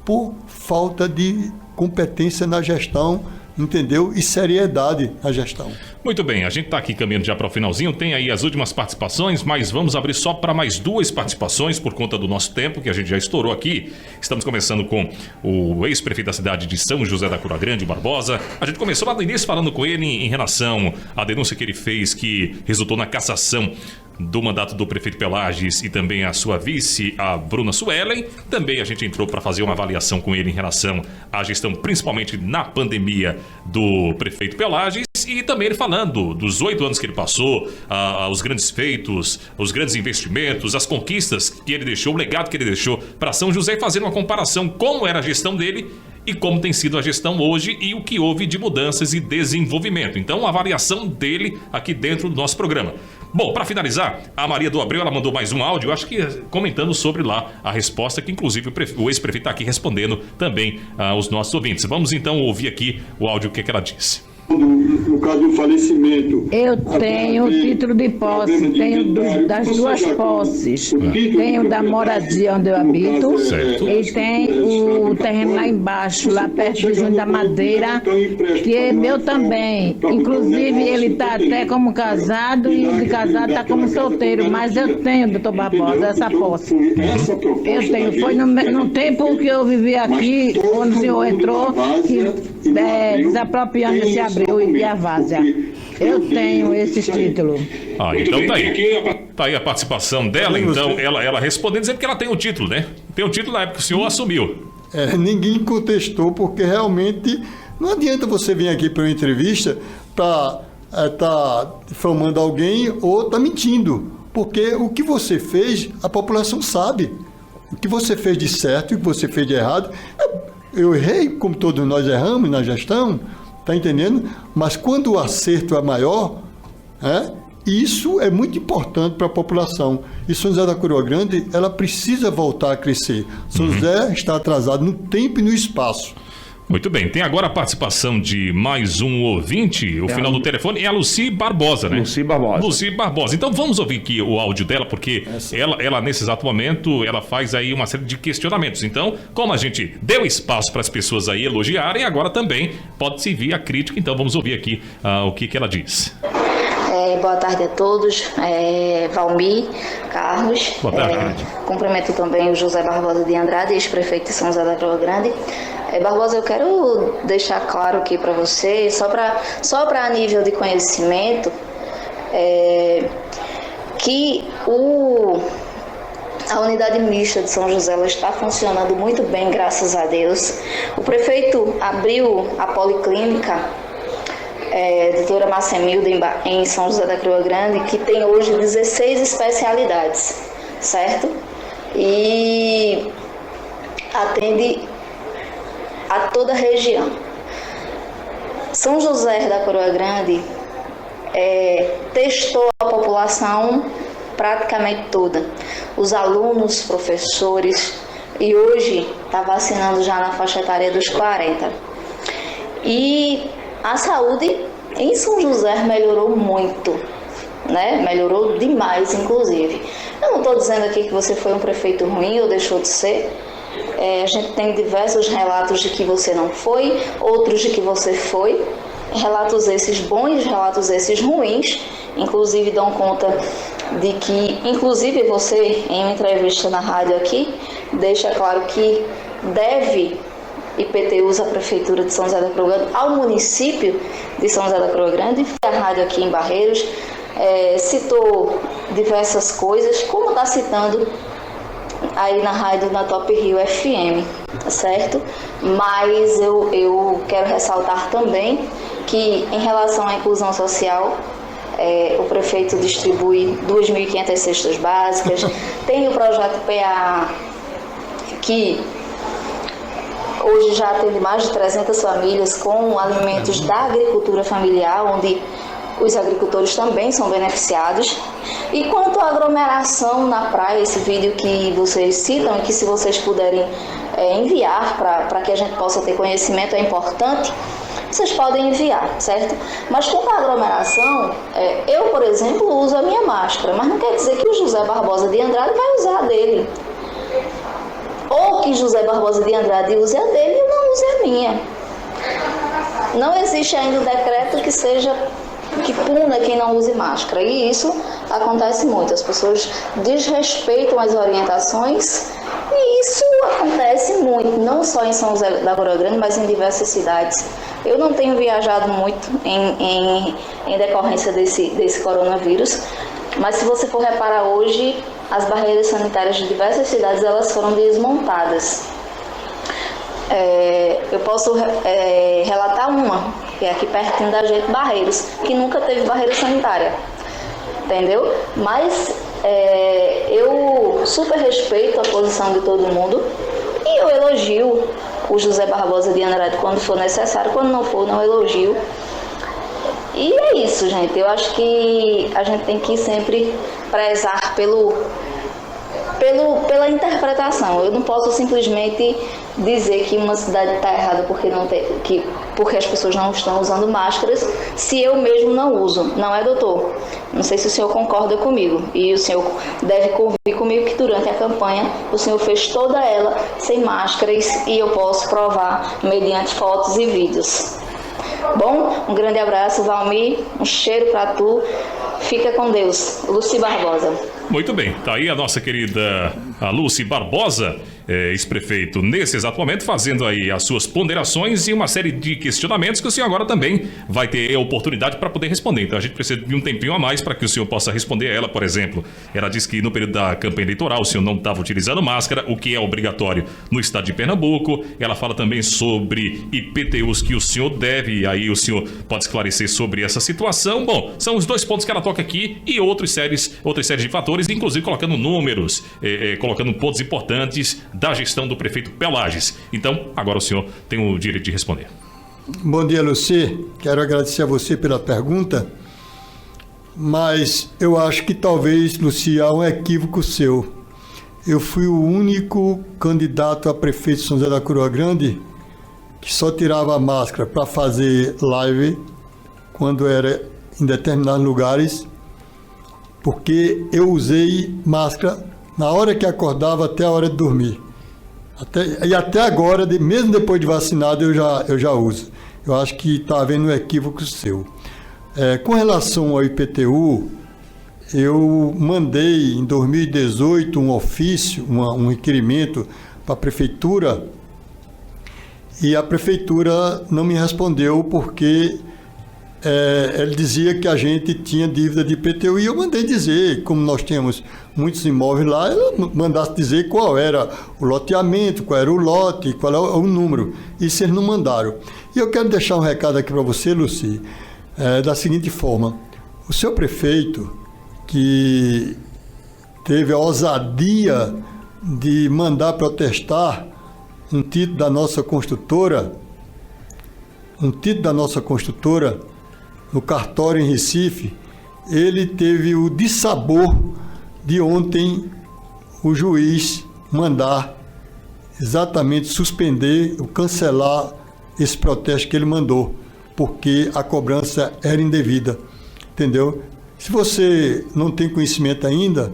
por falta de competência na gestão, entendeu? E seriedade na gestão. Muito bem, a gente está aqui caminhando já para o finalzinho, tem aí as últimas participações, mas vamos abrir só para mais 2 participações por conta do nosso tempo, que a gente já estourou aqui. Estamos começando com o ex-prefeito da cidade de São José da Coroa Grande, Barbosa. A gente começou lá no início falando com ele em relação à denúncia que ele fez, que resultou na cassação do mandato do prefeito Pelages e também a sua vice, a Bruna Suelen. Também a gente entrou para fazer uma avaliação com ele em relação à gestão, principalmente na pandemia, do prefeito Pelages, e também ele falando dos 8 anos que ele passou, os grandes feitos, os grandes investimentos, as conquistas que ele deixou, o legado que ele deixou para São José, e fazendo uma comparação como era a gestão dele e como tem sido a gestão hoje e o que houve de mudanças e desenvolvimento. Então, a avaliação dele aqui dentro do nosso programa. Bom, para finalizar, a Maria do Abreu, ela mandou mais um áudio, acho que comentando sobre lá a resposta, que inclusive o ex-prefeito está aqui respondendo também aos nossos ouvintes. Vamos então ouvir aqui o áudio, o que ela disse. No caso do falecimento. Eu tenho o título de posse, tenho das 2 posses. Tenho da moradia onde eu habito, certo, e tem o terreno lá embaixo, lá perto do Junho da Madeira, que é meu também. Inclusive, ele está até como casado e o de casado está como solteiro, mas eu tenho, doutor Barbosa, essa posse. Eu tenho. Foi no tempo que eu vivi aqui, quando o senhor entrou, que desapropriando esse Abreu e a Várzea. Eu tenho esses títulos. Então tá aí. Tá aí a participação dela, então, ela respondendo, dizendo que ela tem o título, né? Tem o título na época que o senhor assumiu. Ninguém contestou, porque realmente não adianta você vir aqui para uma entrevista para estar difamando alguém ou estar mentindo, porque o que você fez, a população sabe. O que você fez de certo e o que você fez de errado. Eu errei, como todos nós erramos na gestão, tá entendendo? Mas quando o acerto é maior, isso é muito importante para a população. E São José da Coroa Grande, ela precisa voltar a crescer. São José está atrasado no tempo e no espaço. Muito bem, tem agora a participação de mais um ouvinte, o final do telefone é a Lucy Barbosa, né? Lucy Barbosa. Lucy Barbosa. Então vamos ouvir aqui o áudio dela, porque ela nesse exato momento, ela faz aí uma série de questionamentos. Então, como a gente deu espaço para as pessoas aí elogiarem, agora também pode-se vir a crítica. Então vamos ouvir aqui o que ela diz. Boa tarde a todos, Valmir, Carlos. Boa tarde. Cumprimento também o José Barbosa de Andrade, ex-prefeito de São José da Croa Grande. Barbosa, eu quero deixar claro aqui para você, só para nível de conhecimento, que a unidade mista de São José ela está funcionando muito bem, graças a Deus. O prefeito abriu a policlínica doutora Marcemilda em São José da Croa Grande, que tem hoje 16 especialidades, certo? E atende a toda a região. São José da Croa Grande testou a população praticamente toda, os alunos, professores, e hoje está vacinando já na faixa etária dos 40. E a saúde em São José melhorou muito, né? Melhorou demais, inclusive. Eu não estou dizendo aqui que você foi um prefeito ruim ou deixou de ser. A gente tem diversos relatos de que você não foi, outros de que você foi. Relatos esses bons, relatos esses ruins. Inclusive dão conta de que, inclusive você, em uma entrevista na rádio aqui, deixa claro que deve IPTUs a Prefeitura de São José da Croa Grande ao município de São José da Croa Grande. A rádio aqui em Barreiros citou diversas coisas, como está citando aí na rádio na Top Rio FM, certo? Mas eu quero ressaltar também que, em relação à inclusão social, o prefeito distribui 2.500 cestas básicas, tem o projeto PA, que hoje já teve mais de 300 famílias com alimentos da agricultura familiar, onde os agricultores também são beneficiados. E quanto à aglomeração na praia, esse vídeo que vocês citam e que, se vocês puderem enviar para que a gente possa ter conhecimento, é importante, vocês podem enviar, certo? Mas quanto à aglomeração, eu, por exemplo, uso a minha máscara, mas não quer dizer que o José Barbosa de Andrade vai usar a dele. Ou que José Barbosa de Andrade use a dele e eu não use a minha. Não existe ainda um decreto que puna quem não use máscara. E isso acontece muito. As pessoas desrespeitam as orientações e isso acontece muito, não só em São José da Croa Grande, mas em diversas cidades. Eu não tenho viajado muito em decorrência desse coronavírus, mas se você for reparar hoje, as barreiras sanitárias de diversas cidades elas foram desmontadas. Eu posso relatar uma, que é aqui pertinho da gente, Barreiros, que nunca teve barreira sanitária, entendeu? Mas eu super respeito a posição de todo mundo e eu elogio o José Barbosa de Andrade quando for necessário, quando não for, não elogio. E é isso, gente. Eu acho que a gente tem que sempre prezar pela interpretação. Eu não posso simplesmente dizer que uma cidade está errada porque as pessoas não estão usando máscaras, se eu mesmo não uso. Não é, doutor? Não sei se o senhor concorda comigo. E o senhor deve convir comigo que durante a campanha o senhor fez toda ela sem máscaras e eu posso provar mediante fotos e vídeos. Bom, um grande abraço, Valmir, um cheiro para tu, fica com Deus. Lucy Barbosa. Muito bem, tá aí a nossa querida Lucy Barbosa, ex-prefeito, nesse exato momento, fazendo aí as suas ponderações e uma série de questionamentos que o senhor agora também vai ter a oportunidade para poder responder. Então a gente precisa de um tempinho a mais para que o senhor possa responder a ela, por exemplo. Ela disse que no período da campanha eleitoral o senhor não estava utilizando máscara, o que é obrigatório no estado de Pernambuco. Ela fala também sobre IPTUs que o senhor deve, e aí o senhor pode esclarecer sobre essa situação. Bom, são os dois pontos que ela toca aqui e outras séries de fatores, inclusive colocando números, colocando pontos importantes da gestão do prefeito Pelages. Então, agora o senhor tem o direito de responder. Bom dia, Lucy. Quero agradecer a você pela pergunta, mas eu acho que talvez, Lucy, há um equívoco seu. Eu fui o único candidato a prefeito de São José da Croa Grande que só tirava a máscara para fazer live quando era em determinados lugares, porque eu usei máscara na hora que acordava até a hora de dormir. Até agora, mesmo depois de vacinado, eu já uso. Eu acho que está havendo um equívoco seu. Com relação ao IPTU, eu mandei em 2018 um ofício, um requerimento para a Prefeitura, e a Prefeitura não me respondeu porque ele dizia que a gente tinha dívida de IPTU, e eu mandei dizer, como nós temos muitos imóveis lá, ela mandasse dizer qual era o loteamento, qual era o lote, qual é o número. Isso eles não mandaram. E eu quero deixar um recado aqui para você, Luci, da seguinte forma: o seu prefeito, que teve a ousadia de mandar protestar um título da nossa construtora, no cartório em Recife, ele teve o dissabor de ontem o juiz mandar exatamente suspender ou cancelar esse protesto que ele mandou, porque a cobrança era indevida, entendeu? Se você não tem conhecimento ainda,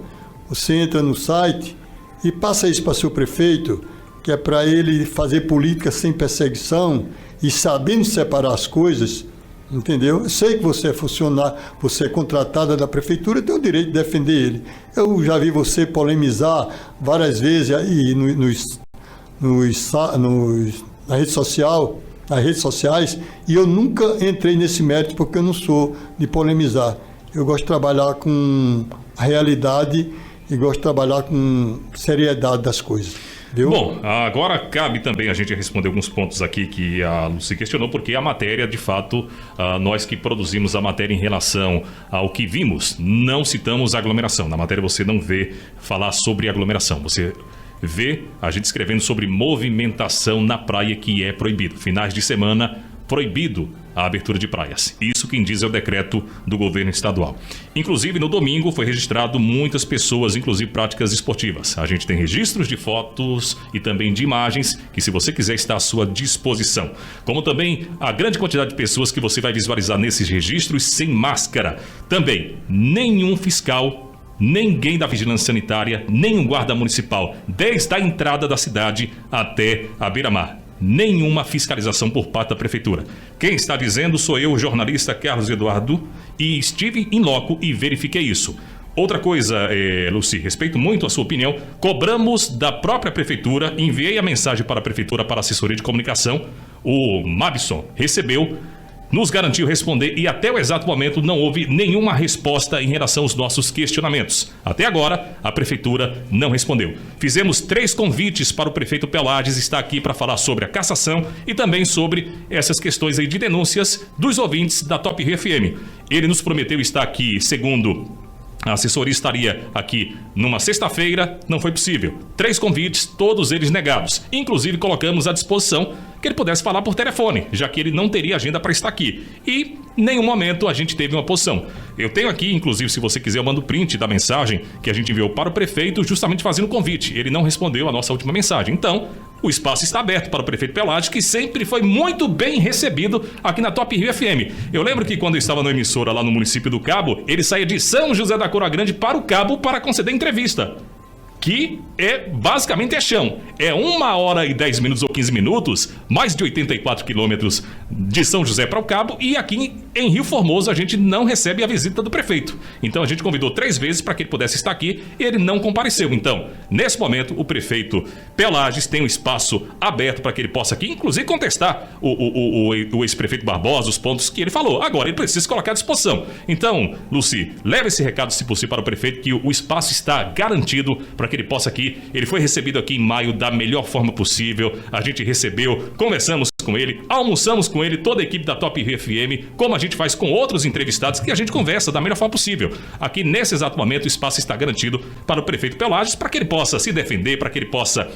você entra no site e passa isso para seu prefeito, que é para ele fazer política sem perseguição e sabendo separar as coisas, entendeu? Eu sei que você é funcionário, você é contratada da prefeitura, tem o direito de defender ele. Eu já vi você polemizar várias vezes aí nas redes sociais, e eu nunca entrei nesse mérito porque eu não sou de polemizar. Eu gosto de trabalhar com a realidade e gosto de trabalhar com seriedade das coisas. Viu? Bom, agora cabe também a gente responder alguns pontos aqui que a Luci questionou, porque a matéria, de fato, nós que produzimos a matéria em relação ao que vimos, não citamos aglomeração. Na matéria você não vê falar sobre aglomeração, você vê a gente escrevendo sobre movimentação na praia, que é proibido. Finais de semana, proibido a abertura de praias. Isso quem diz é o decreto do governo estadual. Inclusive, no domingo foi registrado muitas pessoas, inclusive práticas esportivas. A gente tem registros de fotos e também de imagens que, se você quiser, está à sua disposição. Como também a grande quantidade de pessoas que você vai visualizar nesses registros sem máscara. Também, nenhum fiscal, ninguém da vigilância sanitária, nenhum guarda municipal, desde a entrada da cidade até a beira-mar. Nenhuma fiscalização por parte da prefeitura. Quem está dizendo sou eu, o jornalista Carlos Eduardo, e estive em loco e verifiquei isso. Outra coisa, Luci, respeito muito a sua opinião, cobramos da própria prefeitura, enviei a mensagem para a prefeitura, para a assessoria de comunicação, o Mabson recebeu, nos garantiu responder, e até o exato momento não houve nenhuma resposta em relação aos nossos questionamentos. Até agora, a prefeitura não respondeu. Fizemos 3 convites para o prefeito Pelages estar aqui para falar sobre a cassação e também sobre essas questões aí de denúncias dos ouvintes da Top Rio FM. Ele nos prometeu estar aqui, segundo a assessoria, estaria aqui numa sexta-feira, não foi possível. 3 convites, todos eles negados. Inclusive colocamos à disposição que ele pudesse falar por telefone, já que ele não teria agenda para estar aqui. E em nenhum momento a gente teve uma posição. Eu tenho aqui, inclusive, se você quiser, eu mando print da mensagem que a gente enviou para o prefeito, justamente fazendo o convite. Ele não respondeu a nossa última mensagem. Então, o espaço está aberto para o prefeito Pelages, que sempre foi muito bem recebido aqui na Top Rio FM. Eu lembro que quando eu estava na emissora lá no município do Cabo, ele saía de São José da Coroa Grande para o Cabo para conceder entrevista, que basicamente é chão. É 1h10 ou 15 minutos, mais de 84 quilômetros de São José para o Cabo, e aqui em Rio Formoso a gente não recebe a visita do prefeito. Então a gente convidou 3 vezes para que ele pudesse estar aqui e ele não compareceu. Então, nesse momento, o prefeito Pelages tem um espaço aberto para que ele possa aqui, inclusive, contestar o ex-prefeito Barbosa, os pontos que ele falou. Agora, ele precisa se colocar à disposição. Então, Luci, leve esse recado, se possível, para o prefeito, que o espaço está garantido para que ele possa aqui. Ele foi recebido aqui em maio da melhor forma possível. A gente recebeu, conversamos com ele, almoçamos com ele, toda a equipe da Top Rio FM, como a gente faz com outros entrevistados, que a gente conversa da melhor forma possível. Aqui, nesse exato momento, o espaço está garantido para o prefeito Pelages, para que ele possa se defender, para que ele possa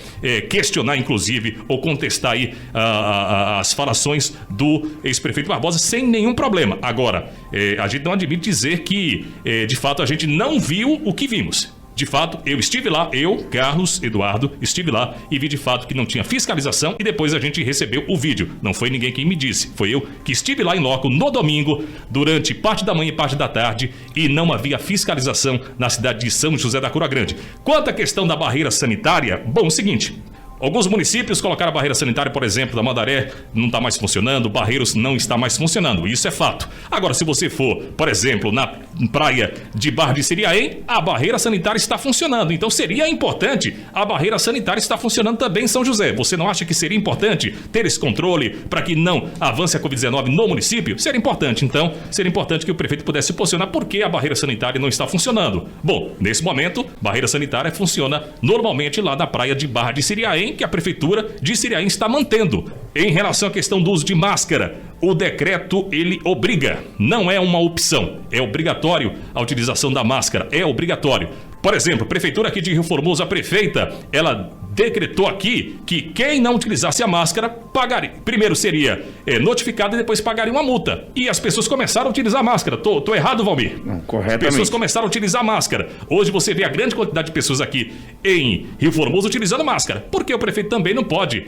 questionar, inclusive, ou contestar aí as falações do ex-prefeito Barbosa sem nenhum problema. Agora, a gente não admite dizer que, de fato, a gente não viu o que vimos. De fato, eu estive lá, Carlos Eduardo, estive lá e vi de fato que não tinha fiscalização e depois a gente recebeu o vídeo. Não foi ninguém quem me disse, foi eu que estive lá em loco no domingo, durante parte da manhã e parte da tarde, e não havia fiscalização na cidade de São José da Coroa Grande. Quanto à questão da barreira sanitária, bom, o seguinte... Alguns municípios colocaram a barreira sanitária, por exemplo, da Mandaré, não está mais funcionando, Barreiros não está mais funcionando, isso é fato. Agora, se você for, por exemplo, na praia de Barra de Siriaém, a barreira sanitária está funcionando. Então, seria importante a barreira sanitária estar funcionando também em São José. Você não acha que seria importante ter esse controle para que não avance a Covid-19 no município? Seria importante. Então, seria importante que o prefeito pudesse posicionar por que a barreira sanitária não está funcionando. Bom, nesse momento, barreira sanitária funciona normalmente lá na praia de Barra de Siriaém, que a prefeitura de Siriaém está mantendo. Em relação à questão do uso de máscara, o decreto ele obriga, não é uma opção, é obrigatório a utilização da máscara, é obrigatório. Por exemplo, a prefeitura aqui de Rio Formoso, a prefeita, ela decretou aqui que quem não utilizasse a máscara pagaria. Primeiro seria notificado e depois pagaria uma multa. E as pessoas começaram a utilizar a máscara. Tô errado, Valmir? Não, corretamente. Pessoas começaram a utilizar a máscara. Hoje você vê a grande quantidade de pessoas aqui em Rio Formoso utilizando máscara. Porque o prefeito também não pode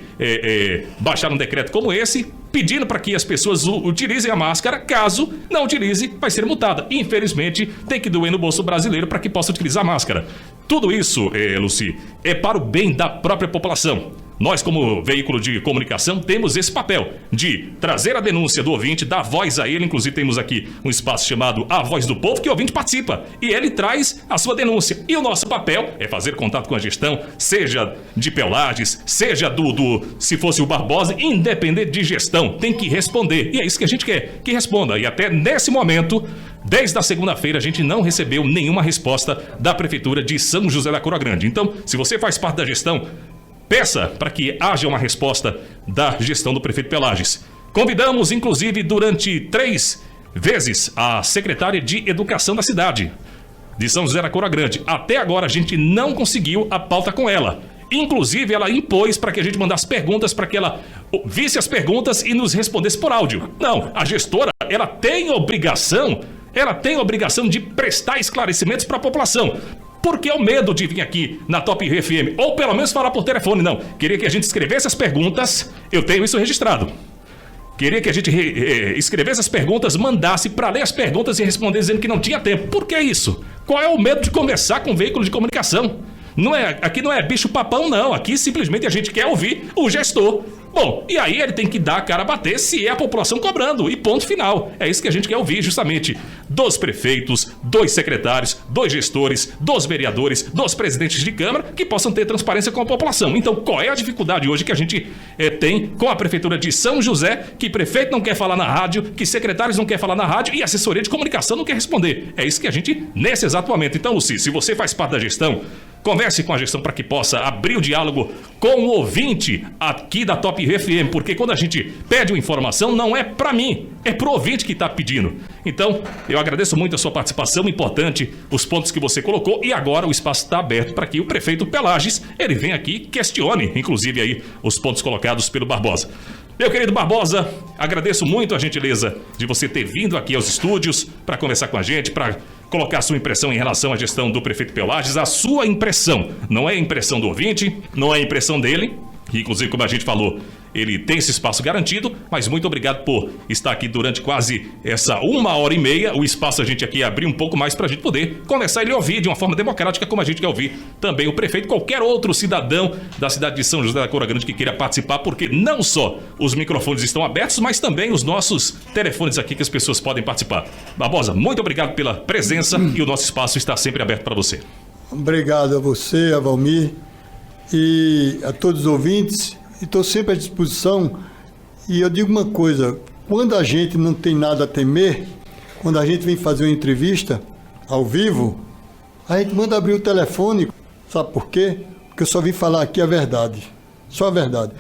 baixar um decreto como esse, pedindo para que as pessoas utilizem a máscara. Caso não utilize, vai ser multada. Infelizmente, tem que doer no bolso brasileiro para que possa utilizar a máscara. Tudo isso, Luci, é para o bem da própria população. Nós, como veículo de comunicação, temos esse papel de trazer a denúncia do ouvinte, dar voz a ele. Inclusive, temos aqui um espaço chamado A Voz do Povo, que o ouvinte participa. E ele traz a sua denúncia. E o nosso papel é fazer contato com a gestão, seja de Peulages, seja se fosse o Barbosa, independente de gestão, tem que responder. E é isso que a gente quer, que responda. E até nesse momento, desde a segunda-feira, a gente não recebeu nenhuma resposta da Prefeitura de São José da Coroa Grande. Então, se você faz parte da gestão, peça para que haja uma resposta da gestão do prefeito Peulages. Convidamos, inclusive, durante 3 vezes a secretária de Educação da cidade de São José da Coroa Grande. Até agora a gente não conseguiu a pauta com ela. Inclusive, ela impôs para que a gente mandasse perguntas, para que ela visse as perguntas e nos respondesse por áudio. Não, a gestora, ela tem obrigação de prestar esclarecimentos para a população. Porque é o medo de vir aqui na Top Rio FM, ou pelo menos falar por telefone, não. Queria que a gente escrevesse as perguntas, eu tenho isso registrado. Queria que a gente escrevesse as perguntas, mandasse para ler as perguntas e responder dizendo que não tinha tempo. Por que isso? Qual é o medo de conversar com um veículo de comunicação? Aqui não é bicho papão, não. Aqui simplesmente a gente quer ouvir o gestor. Bom, e aí ele tem que dar a cara a bater se é a população cobrando, e ponto final. É isso que a gente quer ouvir, justamente, dos prefeitos, dos secretários, dos gestores, dos vereadores, dos presidentes de Câmara, que possam ter transparência com a população. Então, qual é a dificuldade hoje que a gente tem com a Prefeitura de São José, que prefeito não quer falar na rádio, que secretários não quer falar na rádio e a assessoria de comunicação não quer responder? É isso que a gente, nesse exato momento. Então, Luci, se você faz parte da gestão, converse com a gestão para que possa abrir o diálogo com o ouvinte aqui da Top Rio FM, porque quando a gente pede uma informação, não é para mim, é para o ouvinte que está pedindo. Então, eu agradeço muito a sua participação, importante os pontos que você colocou, e agora o espaço está aberto para que o prefeito Peulages, ele venha aqui e questione, inclusive aí, os pontos colocados pelo Barbosa. Meu querido Barbosa, agradeço muito a gentileza de você ter vindo aqui aos estúdios para conversar com a gente, para colocar a sua impressão em relação à gestão do prefeito Peulages, a sua impressão, não é a impressão do ouvinte, não é a impressão dele, que inclusive, como a gente falou, ele tem esse espaço garantido, mas muito obrigado por estar aqui durante quase essa 1h30, o espaço a gente aqui abrir um pouco mais para a gente poder conversar e lhe ouvir de uma forma democrática, como a gente quer ouvir também o prefeito, qualquer outro cidadão da cidade de São José da Coroa Grande que queira participar, porque não só os microfones estão abertos, mas também os nossos telefones aqui que as pessoas podem participar. Barbosa, muito obrigado pela presença e o nosso espaço está sempre aberto para você. Obrigado a você, a Valmir, e a todos os ouvintes. Estou sempre à disposição. E eu digo uma coisa: quando a gente não tem nada a temer, quando a gente vem fazer uma entrevista ao vivo, a gente manda abrir o telefone. Sabe por quê? Porque eu só vim falar aqui a verdade. Só a verdade.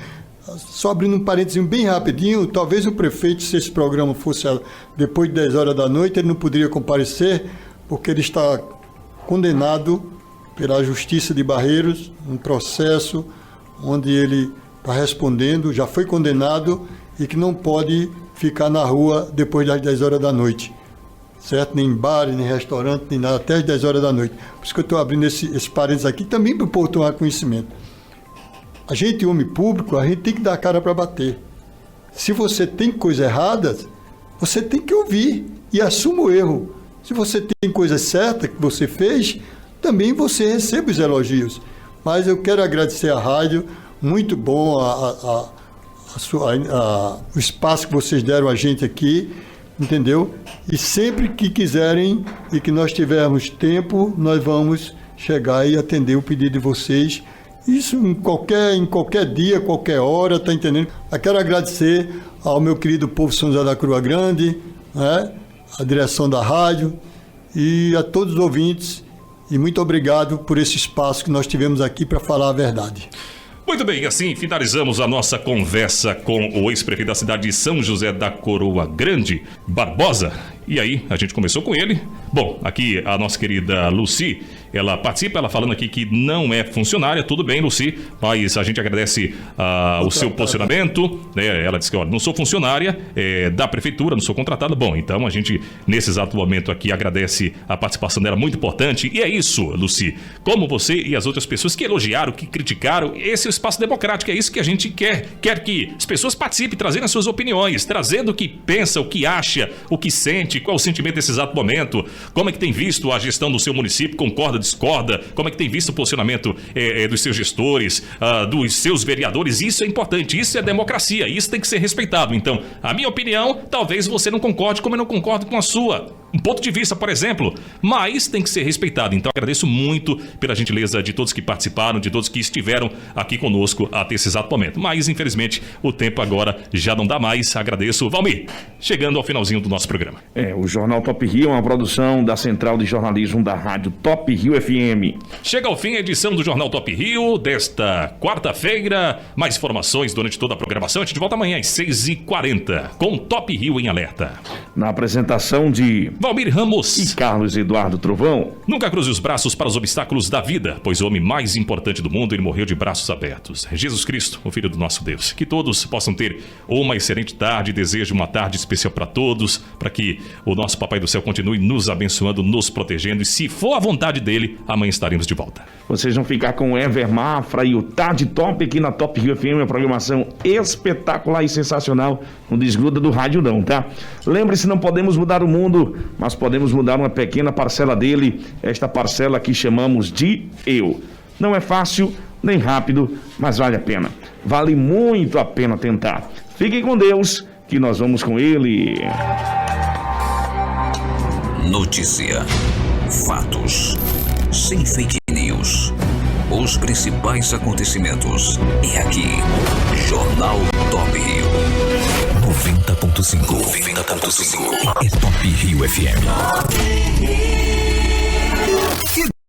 Só abrindo um parênteses bem rapidinho, talvez o prefeito, se esse programa fosse depois de 10 horas da noite, ele não poderia comparecer, porque ele está condenado pela Justiça de Barreiros, um processo onde ele está respondendo, já foi condenado e que não pode ficar na rua depois das 10 horas da noite. certo? Nem em bar, nem em restaurante, nem nada, até as 10 horas da noite. Por isso que eu estou abrindo esse parênteses aqui, também para o povo tomar conhecimento. A gente, homem público, a gente tem que dar a cara para bater. Se você tem coisas erradas, você tem que ouvir e assuma o erro. Se você tem coisas certas que você fez, também você recebe os elogios. Mas eu quero agradecer à rádio, muito bom o espaço que vocês deram a gente aqui, entendeu? E sempre que quiserem e que nós tivermos tempo, nós vamos chegar e atender o pedido de vocês. Isso em qualquer dia, qualquer hora, tá entendendo? Eu quero agradecer ao meu querido povo São José da Cruz Grande, né? A direção da rádio e a todos os ouvintes. E muito obrigado por esse espaço que nós tivemos aqui para falar a verdade. Muito bem, assim finalizamos a nossa conversa com o ex-prefeito da cidade de São José da Coroa Grande, Barbosa. E aí, a gente começou com ele. Bom, aqui a nossa querida Lucy, ela participa, ela falando aqui que não é funcionária. Tudo bem, Lucy, mas a gente agradece o seu posicionamento, né? Ela disse que, olha, não sou funcionária da prefeitura, não sou contratada. Bom, então a gente, nesse exato momento aqui, agradece a participação dela, muito importante. E é isso, Lucy, como você e as outras pessoas que elogiaram, que criticaram, esse é o espaço democrático, é isso que a gente quer. Quer que as pessoas participem, trazendo as suas opiniões, trazendo o que pensa, o que acha, o que sente, qual o sentimento nesse exato momento, como é que tem visto a gestão do seu município, concorda, discorda, como é que tem visto o posicionamento dos seus gestores, dos seus vereadores. Isso é importante, isso é democracia, isso tem que ser respeitado. Então, a minha opinião, talvez você não concorde, como eu não concordo com a sua. Um ponto de vista, por exemplo, mas tem que ser respeitado. Então, agradeço muito pela gentileza de todos que participaram, de todos que estiveram aqui conosco até esse exato momento. Mas, infelizmente, o tempo agora já não dá mais. Agradeço. Valmir, chegando ao finalzinho do nosso programa. O Jornal Top Rio é uma produção da Central de Jornalismo da Rádio Top Rio FM. Chega ao fim a edição do Jornal Top Rio desta quarta-feira. Mais informações durante toda a programação. A gente volta amanhã às 6h40 com Top Rio em Alerta. Na apresentação de Valmir Ramos e Carlos Eduardo Trovão. Nunca cruze os braços para os obstáculos da vida, pois o homem mais importante do mundo, ele morreu de braços abertos. Jesus Cristo, o Filho do nosso Deus. Que todos possam ter uma excelente tarde. Desejo uma tarde especial para todos, para que o nosso Papai do Céu continue nos abençoando, nos protegendo. E se for a vontade dele, amanhã estaremos de volta. Vocês vão ficar com o Ever Mafra e o Tarde Top aqui na Top Rio FM, uma programação espetacular e sensacional. Não desgruda do rádio não, tá? Lembre-se, não podemos mudar o mundo, mas podemos mudar uma pequena parcela dele, esta parcela que chamamos de eu. Não é fácil, nem rápido, mas vale a pena. Vale muito a pena tentar. Fiquem com Deus, que nós vamos com ele. Notícia, fatos, sem fake news. Os principais acontecimentos. É aqui, Jornal Top Rio. 90.5. É Top Rio FM.